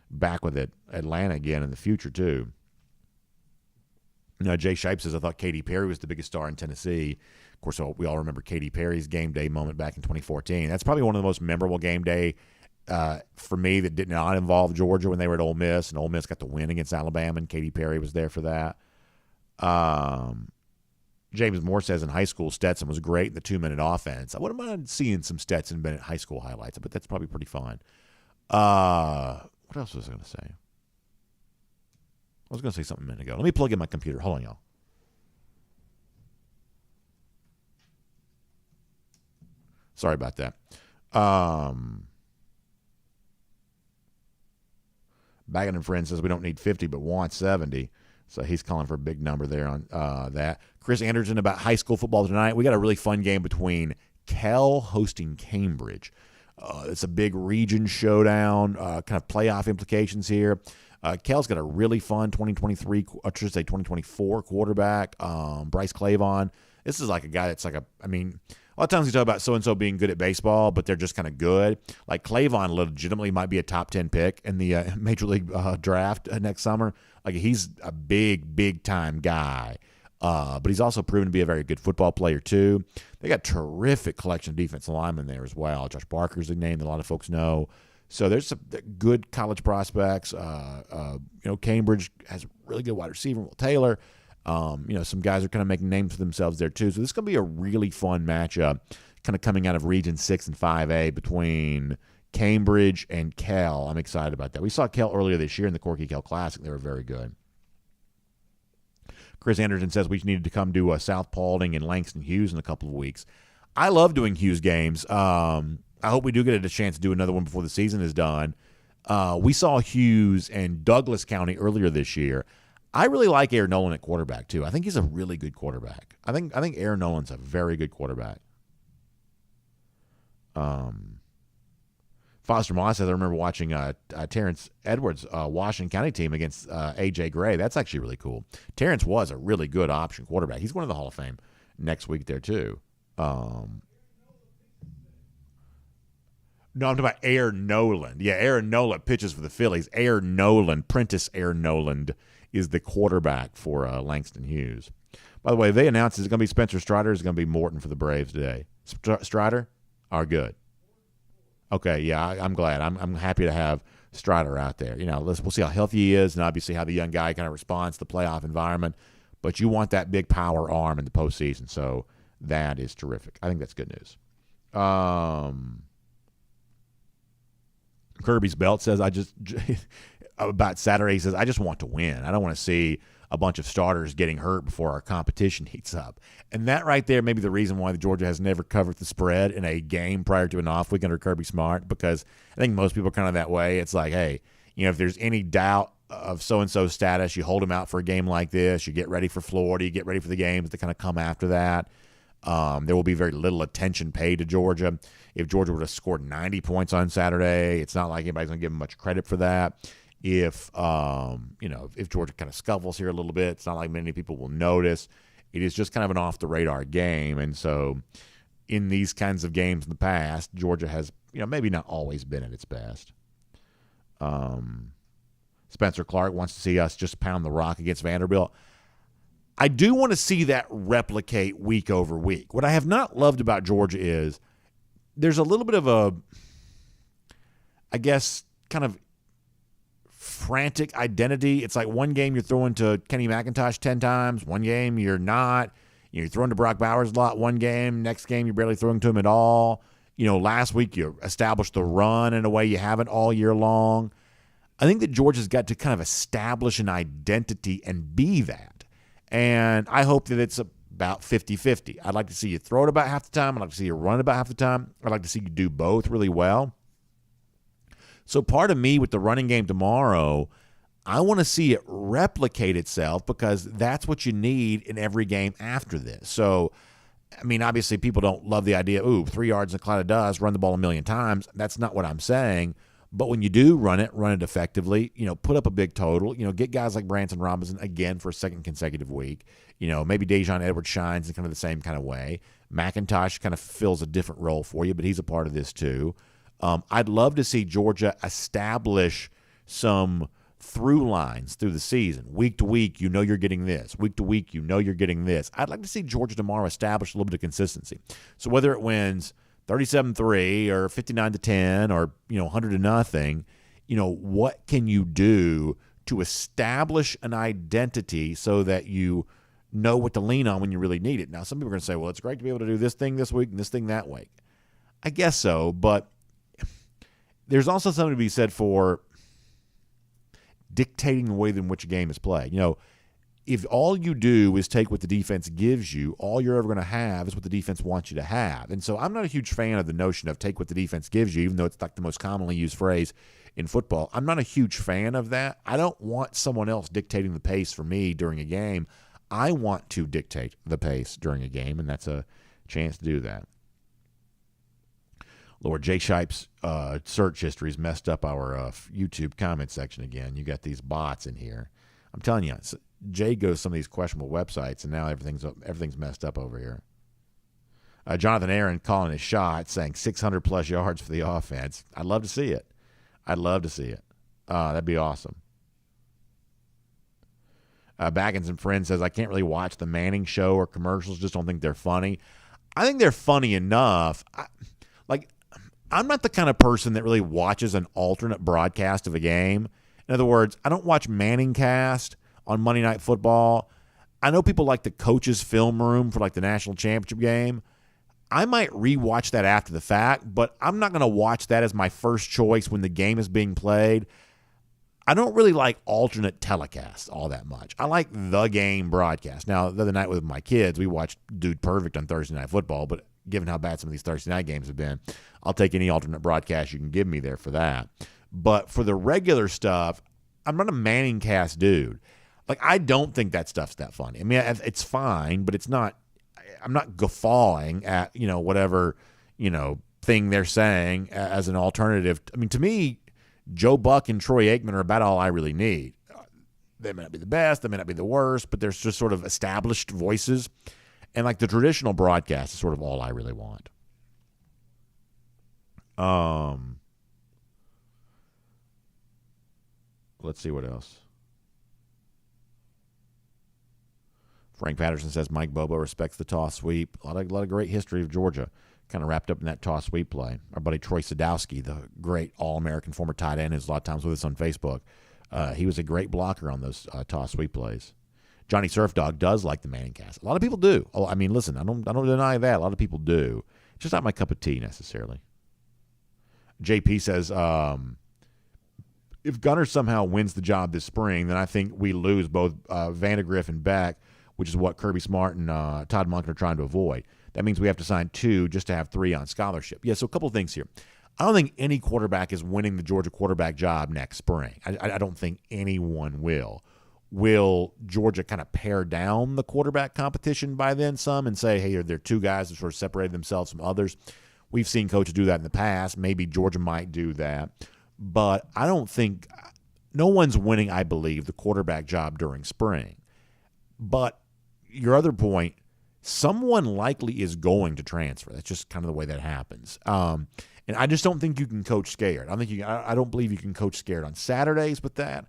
back with Atlanta again in the future, too. Jay Shipe says, I thought Katy Perry was the biggest star in Tennessee. Of course, we all remember Katy Perry's game day moment back in 2014. That's probably one of the most memorable game day for me that did not involve Georgia when they were at Ole Miss, and Ole Miss got the win against Alabama, and Katy Perry was there for that. James Moore says in high school, Stetson was great in the 2-minute offense. I wouldn't mind seeing some Stetson Bennett high school highlights, but that's probably pretty fun. What else was I going to say? I was going to say something a minute ago. Let me plug in my computer. Hold on, y'all. Sorry about that. Baggin and Friend says we don't need 50, but want 70. So he's calling for a big number there on that. Chris Anderson about high school football tonight. We got a really fun game between Cal hosting Cambridge. It's a big region showdown, kind of playoff implications here. Cal's got a really fun 2024 quarterback, Bryce Clavon. This is like a guy that's like a lot of times you talk about so-and-so being good at baseball, but they're just kind of good. Like Clavon legitimately might be a top 10 pick in the Major League draft next summer. Like he's a big-time guy. But he's also proven to be a very good football player, too. They got terrific collection of defensive linemen there as well. Josh Barker's a name that a lot of folks know. So there's some good college prospects. Cambridge has a really good wide receiver, Will Taylor. Some guys are kind of making names for themselves there, too. So this is going to be a really fun matchup kind of coming out of Region 6 and 5A between Cambridge and Cal. I'm excited about that. We saw Cal earlier this year in the Corky Cal Classic. They were very good. Chris Anderson says we needed to come to South Paulding and Langston Hughes in a couple of weeks. I love doing Hughes games. I hope we do get a chance to do another one before the season is done. We saw Hughes and Douglas County earlier this year. I really like Aaron Nolan at quarterback, too. I think he's a really good quarterback. I think Aaron Nolan's a very good quarterback. Foster Moss says, I remember watching Terrence Edwards' Washington County team against A.J. Gray. That's actually really cool. Terrence was a really good option quarterback. He's going to the Hall of Fame next week there, too. No, I'm talking about Aaron Nolan. Yeah, Aaron Nolan pitches for the Phillies. Aaron Nolan, Prentice Aaron Nolan, is the quarterback for Langston Hughes. By the way, they announced it's going to be Spencer Strider. It's going to be Morton for the Braves today. Strider are good. Okay, yeah, I'm glad. I'm happy to have Strider out there. We'll see how healthy he is, and obviously how the young guy kind of responds to the playoff environment. But you want that big power arm in the postseason, so that is terrific. I think that's good news. Kirby's Belt says, about Saturday, he says, I just want to win. I don't want to see a bunch of starters getting hurt before our competition heats up. And that right there may be the reason why Georgia has never covered the spread in a game prior to an off week under Kirby Smart, because I think most people are kind of that way. It's like, hey, if there's any doubt of so-and-so status, you hold them out for a game like this. You get ready for Florida. You get ready for the games that kind of come after that. There will be very little attention paid to Georgia. If Georgia would have scored 90 points on Saturday, it's not like anybody's going to give them much credit for that. If Georgia kind of scuffles here a little bit, it's not like many people will notice. It is just kind of an off-the-radar game. And so in these kinds of games in the past, Georgia has, maybe not always been at its best. Spencer Clark wants to see us just pound the rock against Vanderbilt. I do want to see that replicate week over week. What I have not loved about Georgia is there's a little bit of a, I guess, kind of frantic identity. It's like one game you're throwing to Kenny McIntosh 10 times, one game you're not. You're throwing to Brock Bowers a lot one game, next game you're barely throwing to him at all. Last week you established the run in a way you haven't all year long. I think that Georgia's got to kind of establish an identity and be that. And I hope that it's about 50-50. I'd like to see you throw it about half the time. I'd like to see you run it about half the time. I'd like to see you do both really well. So part of me with the running game tomorrow, I want to see it replicate itself because that's what you need in every game after this. So, obviously people don't love the idea, 3 yards in a cloud of dust, run the ball a million times. That's not what I'm saying. But when you do run it effectively, put up a big total, get guys like Branson Robinson again for a second consecutive week. Maybe Dejon Edwards shines in kind of the same kind of way. McIntosh kind of fills a different role for you, but he's a part of this too. I'd love to see Georgia establish some through lines through the season. Week to week, you're getting this. Week to week, you're getting this. I'd like to see Georgia tomorrow establish a little bit of consistency. So whether it wins 37-3 or 59-10 or 100-0, what can you do to establish an identity so that you know what to lean on when you really need it? Now, some people are going to say, well, it's great to be able to do this thing this week and this thing that week. I guess so, but there's also something to be said for dictating the way in which a game is played. If all you do is take what the defense gives you, all you're ever going to have is what the defense wants you to have. And so I'm not a huge fan of the notion of take what the defense gives you, even though it's like the most commonly used phrase in football. I'm not a huge fan of that. I don't want someone else dictating the pace for me during a game. I want to dictate the pace during a game, and that's a chance to do that. Lord, Jay Shipe's search history's messed up our YouTube comment section again. You got these bots in here. I'm telling you, Jay goes to some of these questionable websites, and now everything's messed up over here. Jonathan Aaron calling his shot, saying 600-plus yards for the offense. I'd love to see it. That'd be awesome. Baggins and Friends says, I can't really watch the Manning show or commercials. Just don't think they're funny. I think they're funny enough. I'm not the kind of person that really watches an alternate broadcast of a game. In other words, I don't watch Manningcast on Monday Night Football. I know people like the coach's film room for the national championship game. I might rewatch that after the fact, but I'm not going to watch that as my first choice when the game is being played. I don't really like alternate telecasts all that much. I like the game broadcast. Now, the other night with my kids, we watched Dude Perfect on Thursday Night Football, but given how bad some of these Thursday night games have been, I'll take any alternate broadcast you can give me there for that. But for the regular stuff, I'm not a Manningcast dude. I don't think that stuff's that funny. It's fine, but it's not. I'm not guffawing at whatever thing they're saying as an alternative. To me, Joe Buck and Troy Aikman are about all I really need. They may not be the best, they may not be the worst, but there's just sort of established voices, and the traditional broadcast is sort of all I really want. Let's see what else. Frank Patterson says Mike Bobo respects the toss sweep. A lot of great history of Georgia kind of wrapped up in that toss sweep play. Our buddy Troy Sadowski, the great All-American former tight end, who's a lot of times with us on Facebook, he was a great blocker on those toss sweep plays. Johnny Surfdog does like the Manningcast. A lot of people do. Oh, listen, I don't deny that. A lot of people do. It's just not my cup of tea necessarily. JP says, if Gunner somehow wins the job this spring, then I think we lose both Vandegrift and Beck, which is what Kirby Smart and Todd Monken are trying to avoid. That means we have to sign 2 just to have 3 on scholarship. Yeah, so a couple of things here. I don't think any quarterback is winning the Georgia quarterback job next spring. I don't think anyone will. Will Georgia kind of pare down the quarterback competition by then some and say, hey, there are 2 guys that sort of separated themselves from others? We've seen coaches do that in the past. Maybe Georgia might do that. But I don't think – no one's winning, I believe, the quarterback job during spring. But your other point, someone likely is going to transfer. That's just kind of the way that happens. And I just don't think you can coach scared. I don't believe you can coach scared on Saturdays with that.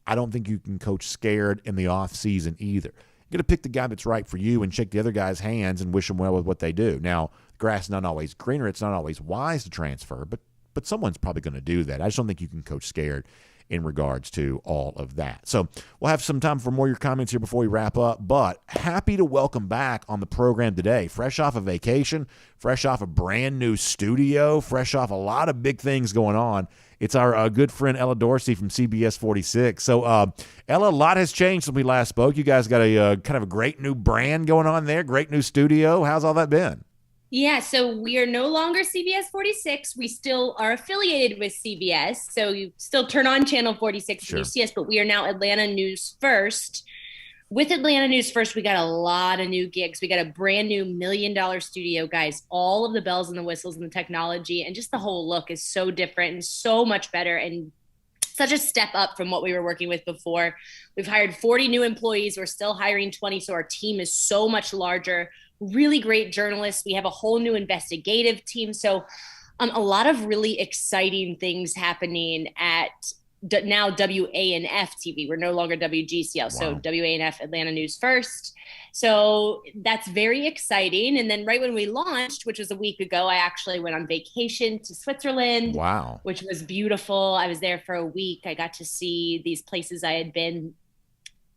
I don't think you can coach scared in the off season either. You got to pick the guy that's right for you and shake the other guy's hands and wish them well with what they do. Now, the grass is not always greener. It's not always wise to transfer, but someone's probably going to do that. I just don't think you can coach scared in regards to all of that. So we'll have some time for more of your comments here before we wrap up, but happy to welcome back on the program today, fresh off a vacation, fresh off a brand new studio, fresh off a lot of big things going on. It's our good friend Ella Dorsey from CBS 46. So, Ella, a lot has changed since we last spoke. You guys got a kind of a great new brand going on there, great new studio. How's all that been? Yeah, so we are no longer CBS 46. We still are affiliated with CBS. So you still turn on channel 46 Sure. and you see us, but we are now Atlanta News First. With Atlanta News First, we got a lot of new gigs. We got a brand new $1 million studio, guys. All of the bells and the whistles and the technology and just the whole look is so different and so much better and such a step up from what we were working with before. We've hired 40 new employees. We're still hiring 20, so our team is so much larger. Really great journalists. We have a whole new investigative team. So a lot of really exciting things happening at now WANF TV. We're no longer WGCL. Wow. So WANF Atlanta News First. So that's very exciting. And then right when we launched, which was a week ago, I actually went on vacation to Switzerland. Wow. Which was beautiful. I was there for a week. I got to see these places I had been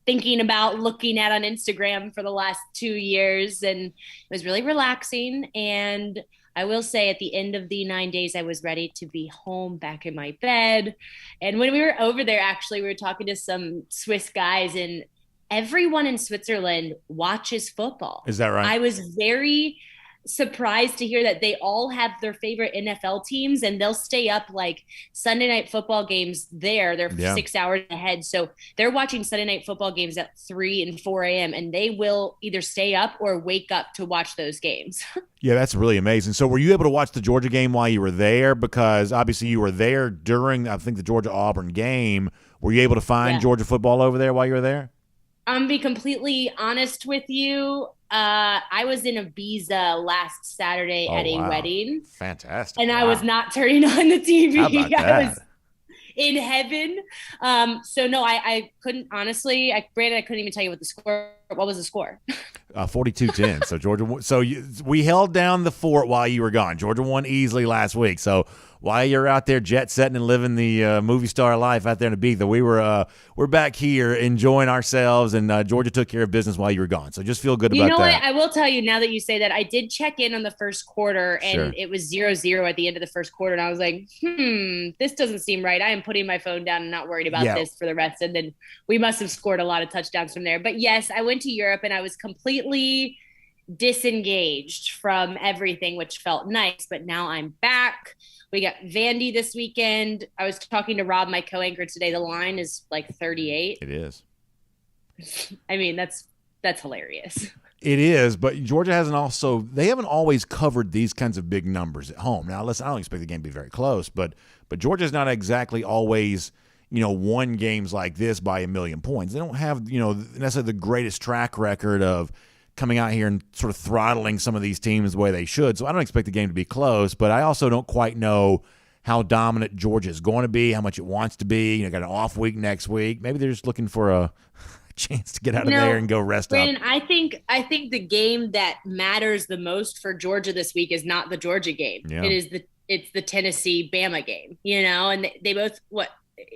thinking about looking at on Instagram for the last 2 years. And it was really relaxing. And I will say at the end of the 9 days, I was ready to be home back in my bed. And when we were over there, actually, we were talking to some Swiss guys and everyone in Switzerland watches football. Is that right? I was very surprised to hear that they all have their favorite NFL teams and they'll stay up like Sunday night football games there. They're 6 hours ahead. So they're watching Sunday night football games at 3 and 4 a.m. and they will either stay up or wake up to watch those games. Yeah, that's really amazing. So were you able to watch the Georgia game while you were there? Because obviously you were there during, I think, the Georgia-Auburn game. Were you able to find Georgia football over there while you were there? I'm be completely honest with you. I was in Ibiza last Saturday at a wedding. Fantastic. And I was not turning on the TV. How about that? I was in heaven. So no, I couldn't honestly. Brandon, I couldn't even tell you what was the score. 42-10. So Georgia. We held down the fort while you were gone. Georgia won easily last week. So while you're out there jet setting and living the movie star life out there in Ibiza, we're back here enjoying ourselves, and Georgia took care of business while you were gone. So just feel good about that. You know what? I will tell you now that you say that, I did check in on the first quarter, and it was 0-0 at the end of the first quarter, and I was like, this doesn't seem right. I am putting my phone down and not worried about this for the rest, and then we must have scored a lot of touchdowns from there. But yes, I went to Europe, and I was completely disengaged from everything, which felt nice, but now I'm back. We got Vandy this weekend. I was talking to Rob, my co-anchor today. The line is like 38. It is. I mean, that's hilarious. It is, but Georgia they haven't always covered these kinds of big numbers at home. Now, listen, I don't expect the game to be very close, but Georgia's not exactly always, won games like this by 1 million points. They don't have, necessarily the greatest track record of coming out here and sort of throttling some of these teams the way they should. So I don't expect the game to be close, but I also don't quite know how dominant Georgia is going to be, how much it wants to be. Got an off week next week. Maybe they're just looking for a chance to get out of there and go rest Brandon, up. I think the game that matters the most for Georgia this week is not the Georgia game. Yeah. It's the Tennessee Bama game, and they both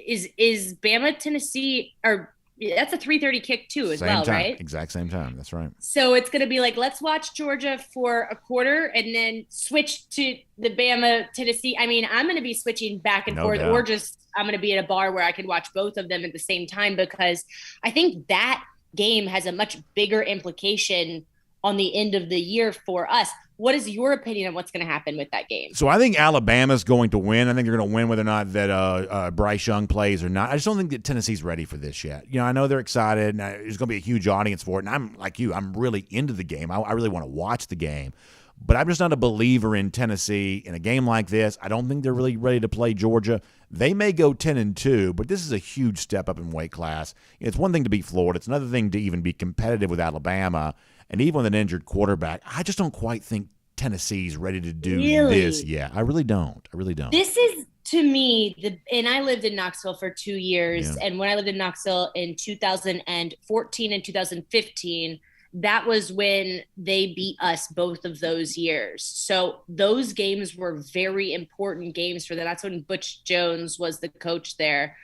is Bama Tennessee or that's a 3:30 kick too as well, right? Exact same time. That's right. So it's going to be like, let's watch Georgia for a quarter and then switch to the Bama Tennessee. I mean, I'm going to be switching back and forth, or just I'm going to be at a bar where I can watch both of them at the same time, because I think that game has a much bigger implication on the end of the year for us. What is your opinion on what's going to happen with that game? So I think Alabama's going to win. I think they're going to win whether or not that Bryce Young plays or not. I just don't think that Tennessee's ready for this yet. I know they're excited, and there's going to be a huge audience for it. And I'm like you, I'm really into the game. I really want to watch the game. But I'm just not a believer in Tennessee in a game like this. I don't think they're really ready to play Georgia. They may go 10-2, but this is a huge step up in weight class. It's one thing to beat Florida. It's another thing to even be competitive with Alabama. And even with an injured quarterback, I just don't quite think Tennessee's ready to do this yet. I really don't. This is, to me, and I lived in Knoxville for 2 years. Yeah. And when I lived in Knoxville in 2014 and 2015, that was when they beat us both of those years. So those games were very important games for them. That's when Butch Jones was the coach there.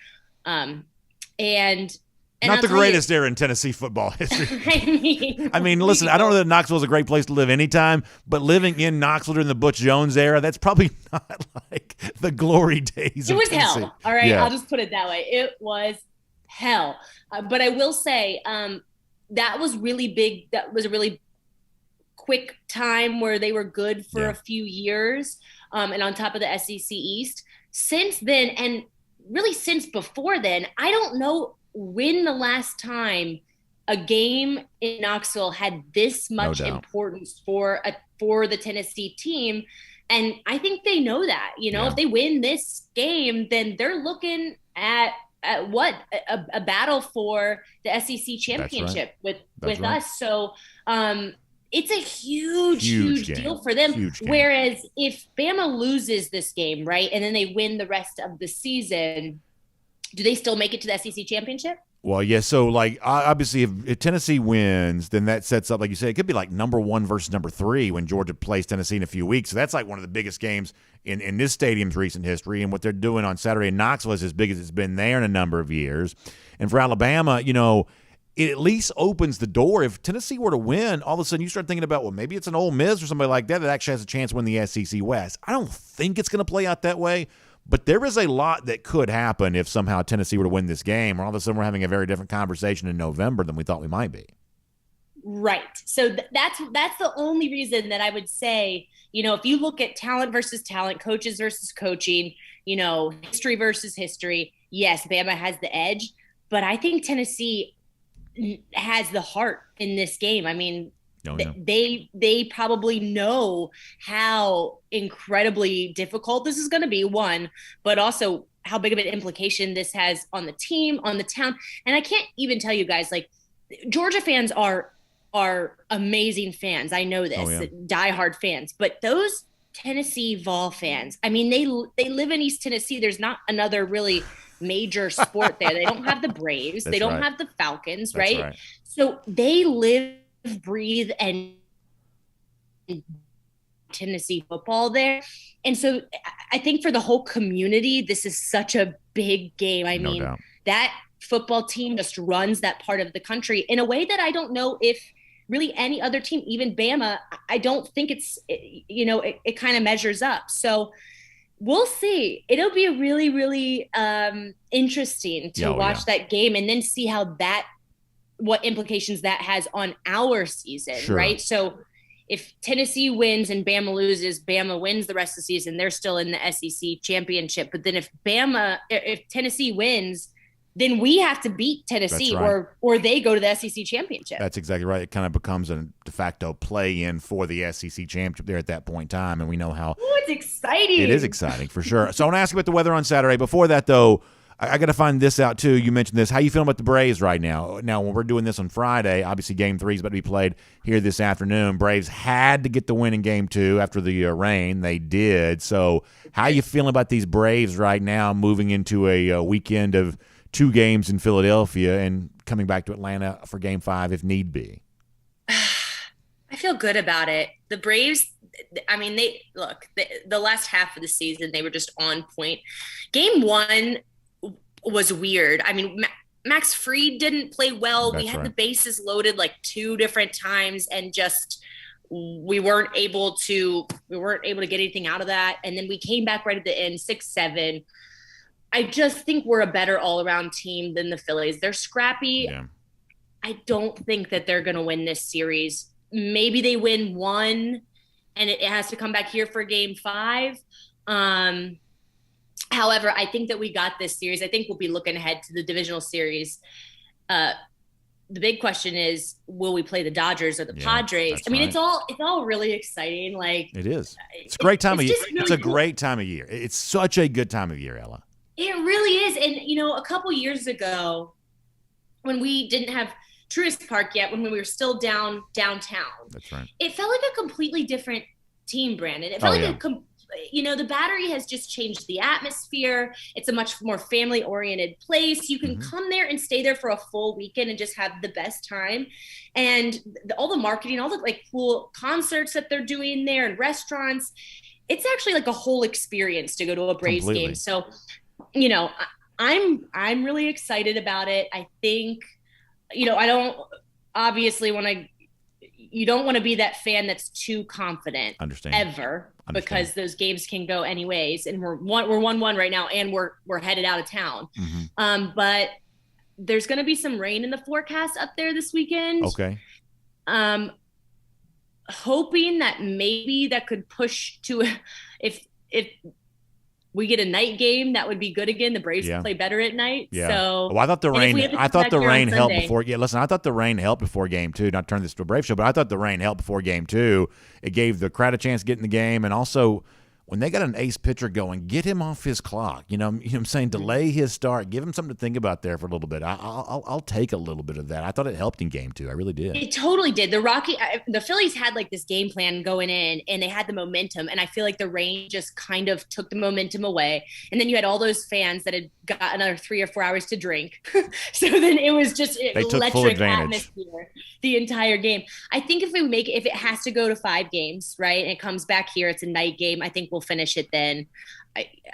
And not the greatest era in Tennessee football history. I mean, listen, I don't know that Knoxville is a great place to live anytime, but living in Knoxville during the Butch Jones era, that's probably not like the glory days of Tennessee. It was hell, all right? Yeah. I'll just put it that way. It was hell. But I will say that was really big. That was a really quick time where they were good for a few years, and on top of the SEC East. Since then, and really since before then, I don't know when the last time a game in Knoxville had this much importance for the Tennessee team. And I think they know that, if they win this game, then they're looking at what a battle for the SEC championship with us. So it's a huge deal for them. Whereas if Bama loses this game, right, and then they win the rest of the season, do they still make it to the SEC championship? Well, yeah. So, like, obviously, if Tennessee wins, then that sets up, like you said, it could be like number 1 versus number 3 when Georgia plays Tennessee in a few weeks. So that's like one of the biggest games in this stadium's recent history. And what they're doing on Saturday in Knoxville is as big as it's been there in a number of years. And for Alabama, it at least opens the door. If Tennessee were to win, all of a sudden you start thinking about, well, maybe it's an Ole Miss or somebody like that actually has a chance to win the SEC West. I don't think it's going to play out that way. But there is a lot that could happen if somehow Tennessee were to win this game, or all of a sudden we're having a very different conversation in November than we thought we might be. Right. So that's the only reason that I would say, if you look at talent versus talent, coaches versus coaching, history versus history, yes, Bama has the edge, but I think Tennessee has the heart in this game. I mean, they probably know how incredibly difficult this is going to be, one, but also how big of an implication this has on the team, on the town. And I can't even tell you guys, like, Georgia fans are amazing fans. I know this, diehard fans, but those Tennessee Vol fans, I mean, they live in East Tennessee. There's not another really major sport there. They don't have the Braves. They don't have the Falcons, right? So they live, breathe, and Tennessee football there. And so I think for the whole community, this is such a big game. I mean, that football team just runs that part of the country in a way that I don't know if really any other team, even Bama, I don't think it kind of measures up. So we'll see. It'll be really, really interesting to watch that game and then see what implications that has on our season, right? So if Tennessee wins and Bama loses, Bama wins the rest of the season, they're still in the SEC championship. But then if Tennessee wins, then we have to beat Tennessee or they go to the SEC championship. That's exactly right. It kind of becomes a de facto play-in for the SEC championship there at that point in time, and we know how – it's exciting. It is exciting for sure. So I want to ask you about the weather on Saturday. Before that, though, I got to find this out, too. You mentioned this. How you feeling about the Braves right now? Now, when we're doing this on Friday, obviously Game 3 is about to be played here this afternoon. Braves had to get the win in Game 2 after the rain. They did. So how you feeling about these Braves right now moving into a weekend of 2 games in Philadelphia and coming back to Atlanta for Game 5 if need be? I feel good about it. The Braves, I mean, the last half of the season, they were just on point. Game 1 was weird. I mean, Max Fried didn't play well. We had the bases loaded like 2 different times and just we weren't able to get anything out of that. And then we came back right at the end, 6-7. I just think we're a better all-around team than the Phillies. They're scrappy. Yeah. I don't think that they're going to win this series. Maybe they win 1 and it has to come back here for Game 5. However, I think that we got this series. I think we'll be looking ahead to the divisional series the big question is, will we play the Dodgers or the Padres? That's I mean, right. it's all really exciting. Like, It is. It's a great time of year. just really It's a cool. great time of year. It's such a good time of year, Ella. It really is. And, a couple years ago, when we didn't have Truist Park yet, when we were still downtown, That's right. it felt like a completely different team, Brandon. It felt the Battery has just changed the atmosphere. It's a much more family-oriented place. You can come there and stay there for a full weekend and just have the best time. And all the marketing, all the cool concerts that they're doing there and restaurants, it's actually like a whole experience to go to a Braves game. So, I'm really excited about it. I think, I don't obviously you don't want to be that fan that's too confident. Ever. Because those games can go anyways, and we're 1-1 right now, and we're headed out of town. But there's going to be some rain in the forecast up there this weekend. Okay. Hoping that maybe that could push to if we get a night game, that would be good again. The Braves play better at night. Yeah. So I thought the rain. I thought the rain helped Sunday. before. Yeah, listen. I thought the rain helped before game 2. Not turn this to a Brave show, but I thought the rain helped before game 2. It gave the crowd a chance to get in the game, and also when they got an ace pitcher going, get him off his clock. You know what I'm saying? Delay his start. Give him something to think about there for a little bit. I'll take a little bit of that. I thought it helped in game 2. I really did. It totally did. The Phillies had this game plan going in, and they had the momentum. And I feel like the rain just kind of took the momentum away. And then you had all those fans that had got another 3 or 4 hours to drink. So then it was just electric atmosphere the entire game. I think if it has to go to 5 games, right, and it comes back here, it's a night game, I think we'll finish it then.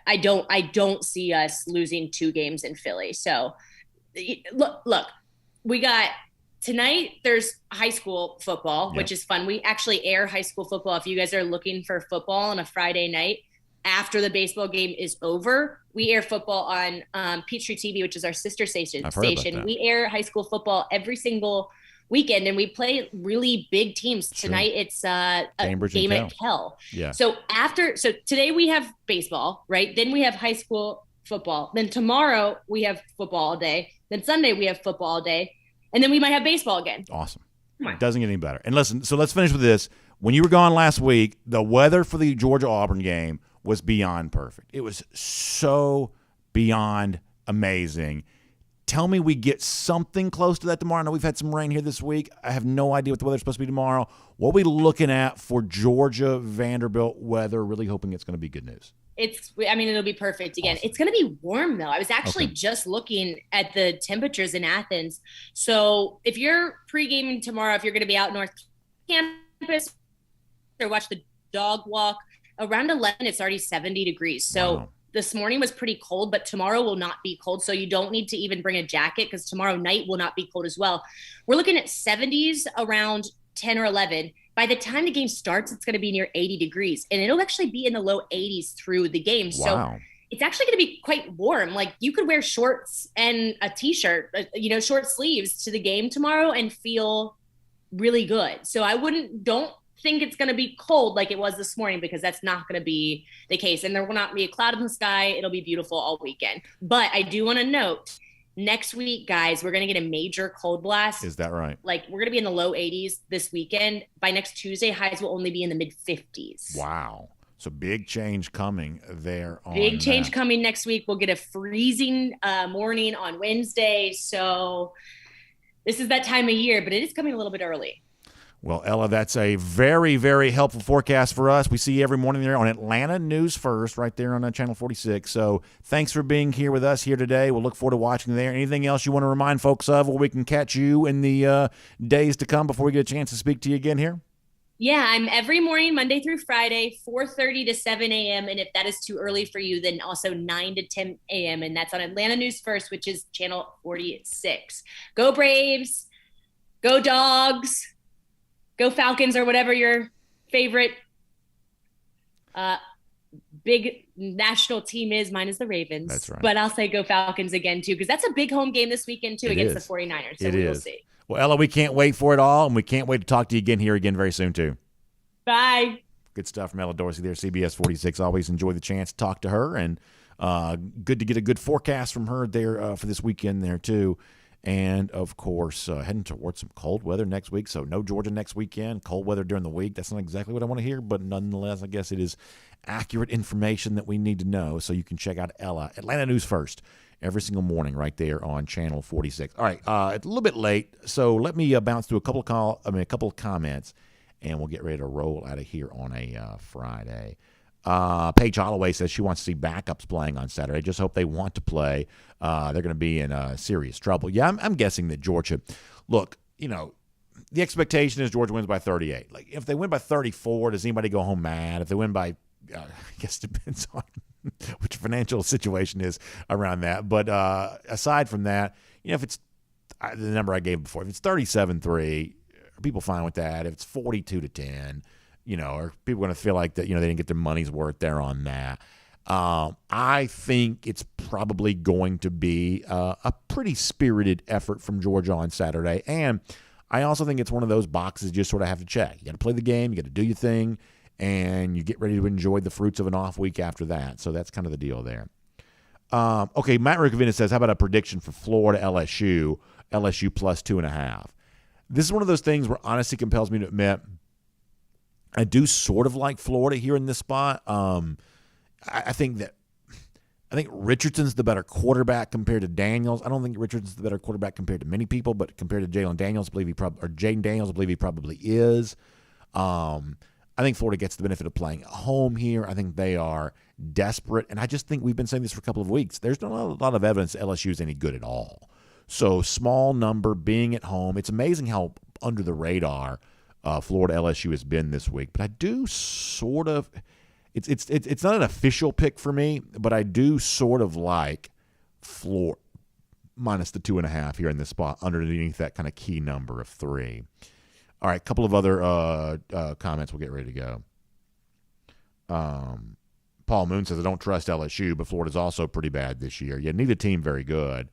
I don't see us losing 2 games in Philly. So look, we got tonight. There's high school football, which is fun. We actually air high school football. If you guys are looking for football on a Friday night after the baseball game is over, we air football on Peachtree TV, which is our sister station. I've heard about that. We air high school football every single weekend, and we play really big teams. Tonight it's a Cambridge game and at Kell. Yeah. So today we have baseball, right? Then we have high school football. Then tomorrow we have football all day. Then Sunday we have football all day. And then we might have baseball again. Awesome. It doesn't get any better. And listen, so let's finish with this. When you were gone last week, the weather for the Georgia-Auburn game was beyond perfect. It was so beyond amazing. Tell me we get something close to that tomorrow. I know we've had some rain here this week. I have no idea what the weather's supposed to be tomorrow. What are we looking at for Georgia Vanderbilt weather? Really hoping it's going to be good news. It'll be perfect again. Awesome. It's going to be warm though. I was actually just looking at the temperatures in Athens. So if you're pre-gaming tomorrow, if you're going to be out north campus or watch the dog walk, around 11, it's already 70 degrees. So this morning was pretty cold, but tomorrow will not be cold. So you don't need to even bring a jacket because tomorrow night will not be cold as well. We're looking at 70s around 10 or 11. By the time the game starts, it's going to be near 80 degrees, and it'll actually be in the low 80s through the game. Wow. So it's actually going to be quite warm. Like you could wear shorts and a t-shirt, short sleeves to the game tomorrow and feel really good. So don't think it's going to be cold like it was this morning, because that's not going to be the case. And there will not be a cloud in the sky. It'll be beautiful all weekend. But I do want to note, next week, guys, we're going to get a major cold blast. Is that right? Like we're going to be in the low 80s this weekend. By next Tuesday, highs will only be in the mid 50s. Wow. So big change coming there. Big change coming next week. We'll get a freezing morning on Wednesday. So this is that time of year, but it is coming a little bit early. Well, Ella, that's a very, very helpful forecast for us. We see you every morning there on Atlanta News First, right there on Channel 46. So thanks for being here with us here today. We'll look forward to watching you there. Anything else you want to remind folks of where we can catch you in the days to come before we get a chance to speak to you again here? Yeah, I'm every morning, Monday through Friday, 4:30 to 7 a.m. And if that is too early for you, then also 9 to 10 a.m. And that's on Atlanta News First, which is Channel 46. Go Braves, go Dogs, go Falcons, or whatever your favorite big national team is. Mine is the Ravens. That's right. But I'll say go Falcons again, too, because that's a big home game this weekend, too, against the 49ers. So we will see. Well, Ella, we can't wait for it all, and we can't wait to talk to you again very soon, too. Bye. Good stuff from Ella Dorsey there, CBS 46. Always enjoy the chance to talk to her, and good to get a good forecast from her there for this weekend there, too. And, of course, heading towards some cold weather next week. So no Georgia next weekend, cold weather during the week. That's not exactly what I want to hear, but nonetheless, I guess it is accurate information that we need to know. So you can check out Atlanta News First every single morning right there on Channel 46. All right, it's a little bit late, so let me bounce through a couple of comments, and we'll get ready to roll out of here on a Friday. Paige Holloway says she wants to see backups playing on Saturday. Just hope they want to play. They're going to be in serious trouble. Yeah, I'm guessing that Georgia. Look, the expectation is Georgia wins by 38. Like if they win by 34, does anybody go home mad? If they win by, I guess it depends on which financial situation is around that. But aside from that, if it's the number I gave before, if it's 37-3, are people fine with that? If it's 42-10. Are people going to feel like that, they didn't get their money's worth there on that? I think it's probably going to be a pretty spirited effort from Georgia on Saturday. And I also think it's one of those boxes you just sort of have to check. You got to play the game, you got to do your thing, and you get ready to enjoy the fruits of an off week after that. So that's kind of the deal there. Okay, Matt Rukavina says, how about a prediction for Florida LSU plus 2.5? This is one of those things where honesty compels me to admit I do sort of like Florida here in this spot. I think Richardson's the better quarterback compared to Daniels. I don't think Richardson's the better quarterback compared to many people, but compared to Jaden Daniels, I believe he probably is. I think Florida gets the benefit of playing at home here. I think they are desperate, and I just think we've been saying this for a couple of weeks. There's not a lot of evidence that LSU is any good at all. So small number, being at home, it's amazing how under the radar Florida LSU has been this week, but I do sort of it's not an official pick for me, but I do sort of like Florida minus the 2.5 here in this spot underneath that kind of key number of 3. All right, a couple of other comments. We'll get ready to go. Paul Moon says, I don't trust LSU, but Florida's also pretty bad this year. Yeah, neither team very good.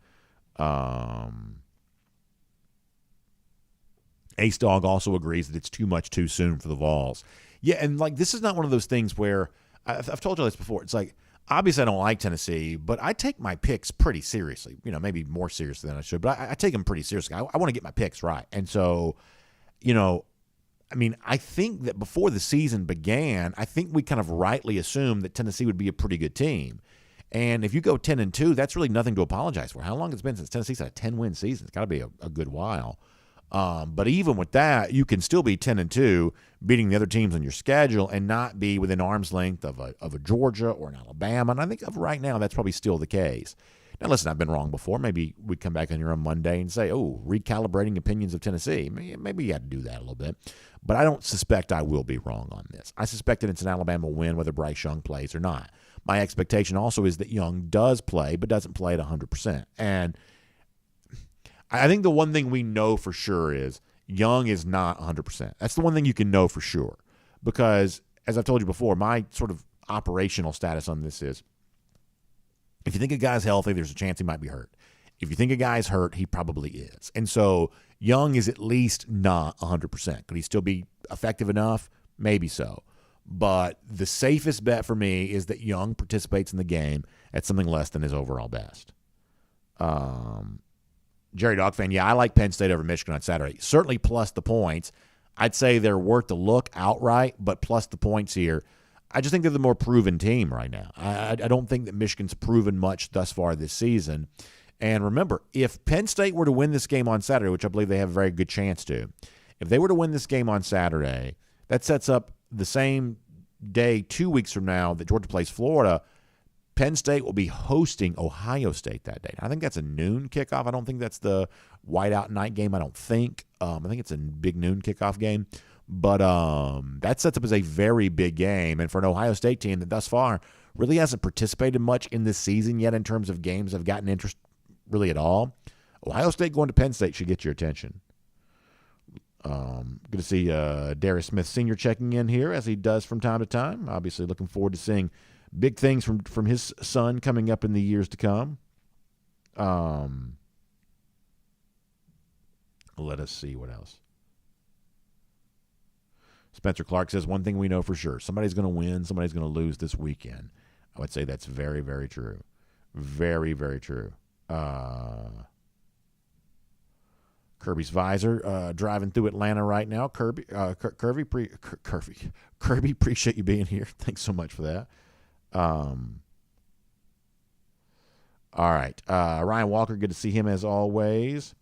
Ace Dog also agrees that it's too much too soon for the Vols. Yeah, and this is not one of those things where I've told you this before. It's like, obviously I don't like Tennessee, but I take my picks pretty seriously. Maybe more seriously than I should, but I take them pretty seriously. I want to get my picks right. And so, I think that before the season began, I think we kind of rightly assumed that Tennessee would be a pretty good team. And if you go 10-2, that's really nothing to apologize for. How long it's been since Tennessee's had a 10-win season? It's got to be a good while. But even with that, you can still be 10-2, beating the other teams on your schedule and not be within arm's length of a Georgia or an Alabama. And I think right now that's probably still the case. Now, listen, I've been wrong before. Maybe we come back on here on Monday and say, recalibrating opinions of Tennessee. Maybe you had to do that a little bit. But I don't suspect I will be wrong on this. I suspect that it's an Alabama win whether Bryce Young plays or not. My expectation also is that Young does play, but doesn't play at 100%. And I think the one thing we know for sure is Young is not 100%. That's the one thing you can know for sure. Because, as I've told you before, my sort of operational status on this is, if you think a guy's healthy, there's a chance he might be hurt. If you think a guy's hurt, he probably is. And so Young is at least not 100%. Could he still be effective enough? Maybe so. But the safest bet for me is that Young participates in the game at something less than his overall best. Jerry Dog fan, yeah, I like Penn State over Michigan on Saturday. Certainly plus the points. I'd say they're worth the look outright, but plus the points here. I just think they're the more proven team right now. I don't think that Michigan's proven much thus far this season. And remember, if Penn State were to win this game on Saturday, which I believe they have a very good chance to, if they were to win this game on Saturday, that sets up the same day 2 weeks from now that Georgia plays Florida. Penn State will be hosting Ohio State that day. I think that's a noon kickoff. I don't think that's the whiteout night game. I don't think. I think it's a big noon kickoff game. But that sets up as a very big game. And for an Ohio State team that thus far really hasn't participated much in this season yet in terms of games that have gotten interest really at all, Ohio State going to Penn State should get your attention. Good to see Darius Smith Sr. checking in here as he does from time to time. Obviously looking forward to seeing big things from his son coming up in the years to come. Let us see what else. Spencer Clark says, one thing we know for sure, somebody's going to win, somebody's going to lose this weekend. I would say that's very, very true. Very, very true. Kirby's visor driving through Atlanta right now. Kirby, appreciate you being here. Thanks so much for that. All right. Ryan Walker, good to see him as always.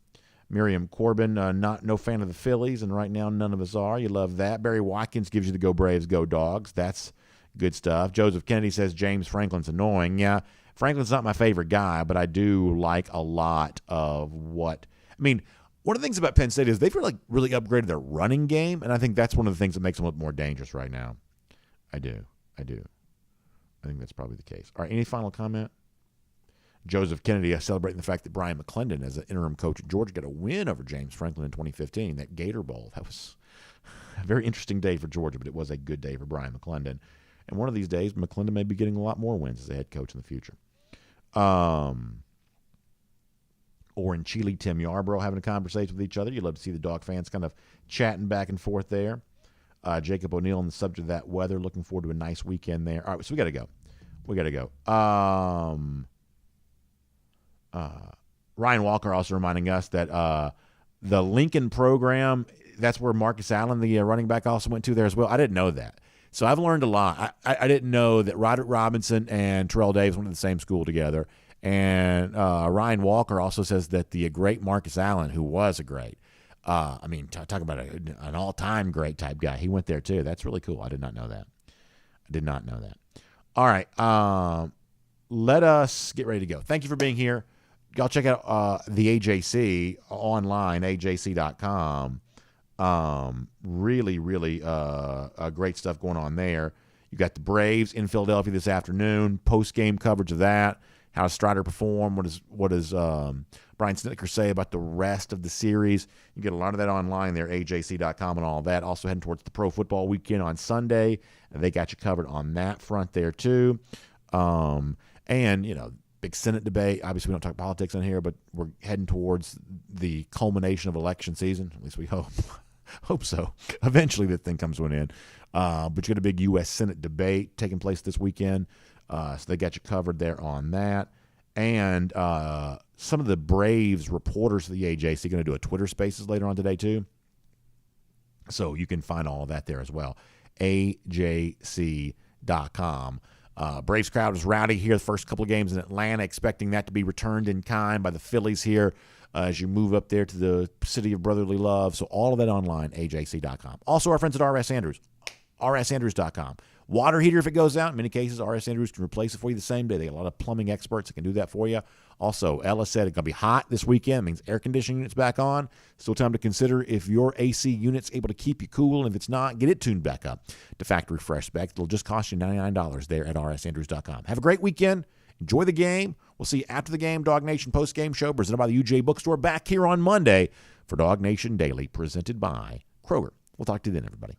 Miriam Corbin, no fan of the Phillies, and right now none of us are. You love that. Barry Watkins gives you the Go Braves, Go Dogs. That's good stuff. Joseph Kennedy says James Franklin's annoying. Yeah, Franklin's not my favorite guy, but I do like a lot of what – I mean, one of the things about Penn State is they've really upgraded their running game, and I think that's one of the things that makes them look more dangerous right now. I do. I think that's probably the case. All right, any final comment? Joseph Kennedy celebrating the fact that Brian McClendon, as an interim coach at Georgia, got a win over James Franklin in 2015, that Gator Bowl. That was a very interesting day for Georgia, but it was a good day for Brian McClendon. And one of these days, McClendon may be getting a lot more wins as a head coach in the future. Or in Chile, Tim Yarborough having a conversation with each other. You love to see the Dog fans kind of chatting back and forth there. Jacob O'Neill on the subject of that weather. Looking forward to a nice weekend there. All right, so we got to go. Ryan Walker also reminding us that the Lincoln program, that's where Marcus Allen, the running back, also went to there as well. I didn't know that. So I've learned a lot. I didn't know that Roderick Robinson and Terrell Davis went to the same school together. And Ryan Walker also says that the great Marcus Allen, who was a great, talk about an all-time great type guy, he went there too. That's really cool. I did not know that. All right. Let us get ready to go. Thank you for being here. Y'all check out the AJC online, ajc.com. Really great stuff going on there. You got the Braves in Philadelphia this afternoon. Post-game coverage of that. How does Strider perform? What does Brian Snitker say about the rest of the series? You get a lot of that online there, ajc.com and all that. Also heading towards the Pro Football Weekend on Sunday. And they got you covered on that front there too. And, big Senate debate. Obviously, we don't talk politics on here, but we're heading towards the culmination of election season. At least we hope. Hope so. Eventually, that thing comes to an end. But you got a big U.S. Senate debate taking place this weekend. So they got you covered there on that. And some of the Braves reporters for the AJC are going to do a Twitter Spaces later on today, too. So you can find all of that there as well. ajc.com. Braves crowd was rowdy here the first couple of games in Atlanta, expecting that to be returned in kind by the Phillies here as you move up there to the city of brotherly love. So all of that online, ajc.com. Also, our friends at R.S. Andrews, rsandrews.com. Water heater, if it goes out, in many cases, R.S. Andrews can replace it for you the same day. They got a lot of plumbing experts that can do that for you. Also, Ella said it's going to be hot this weekend. It means air conditioning units back on. Still time to consider if your AC unit's able to keep you cool, and if it's not, get it tuned back up to factory fresh specs. It'll just cost you $99 there at rsandrews.com. Have a great weekend. Enjoy the game. We'll see you after the game. Dog Nation post-game show presented by the UGA Bookstore back here on Monday for Dog Nation Daily presented by Kroger. We'll talk to you then, everybody.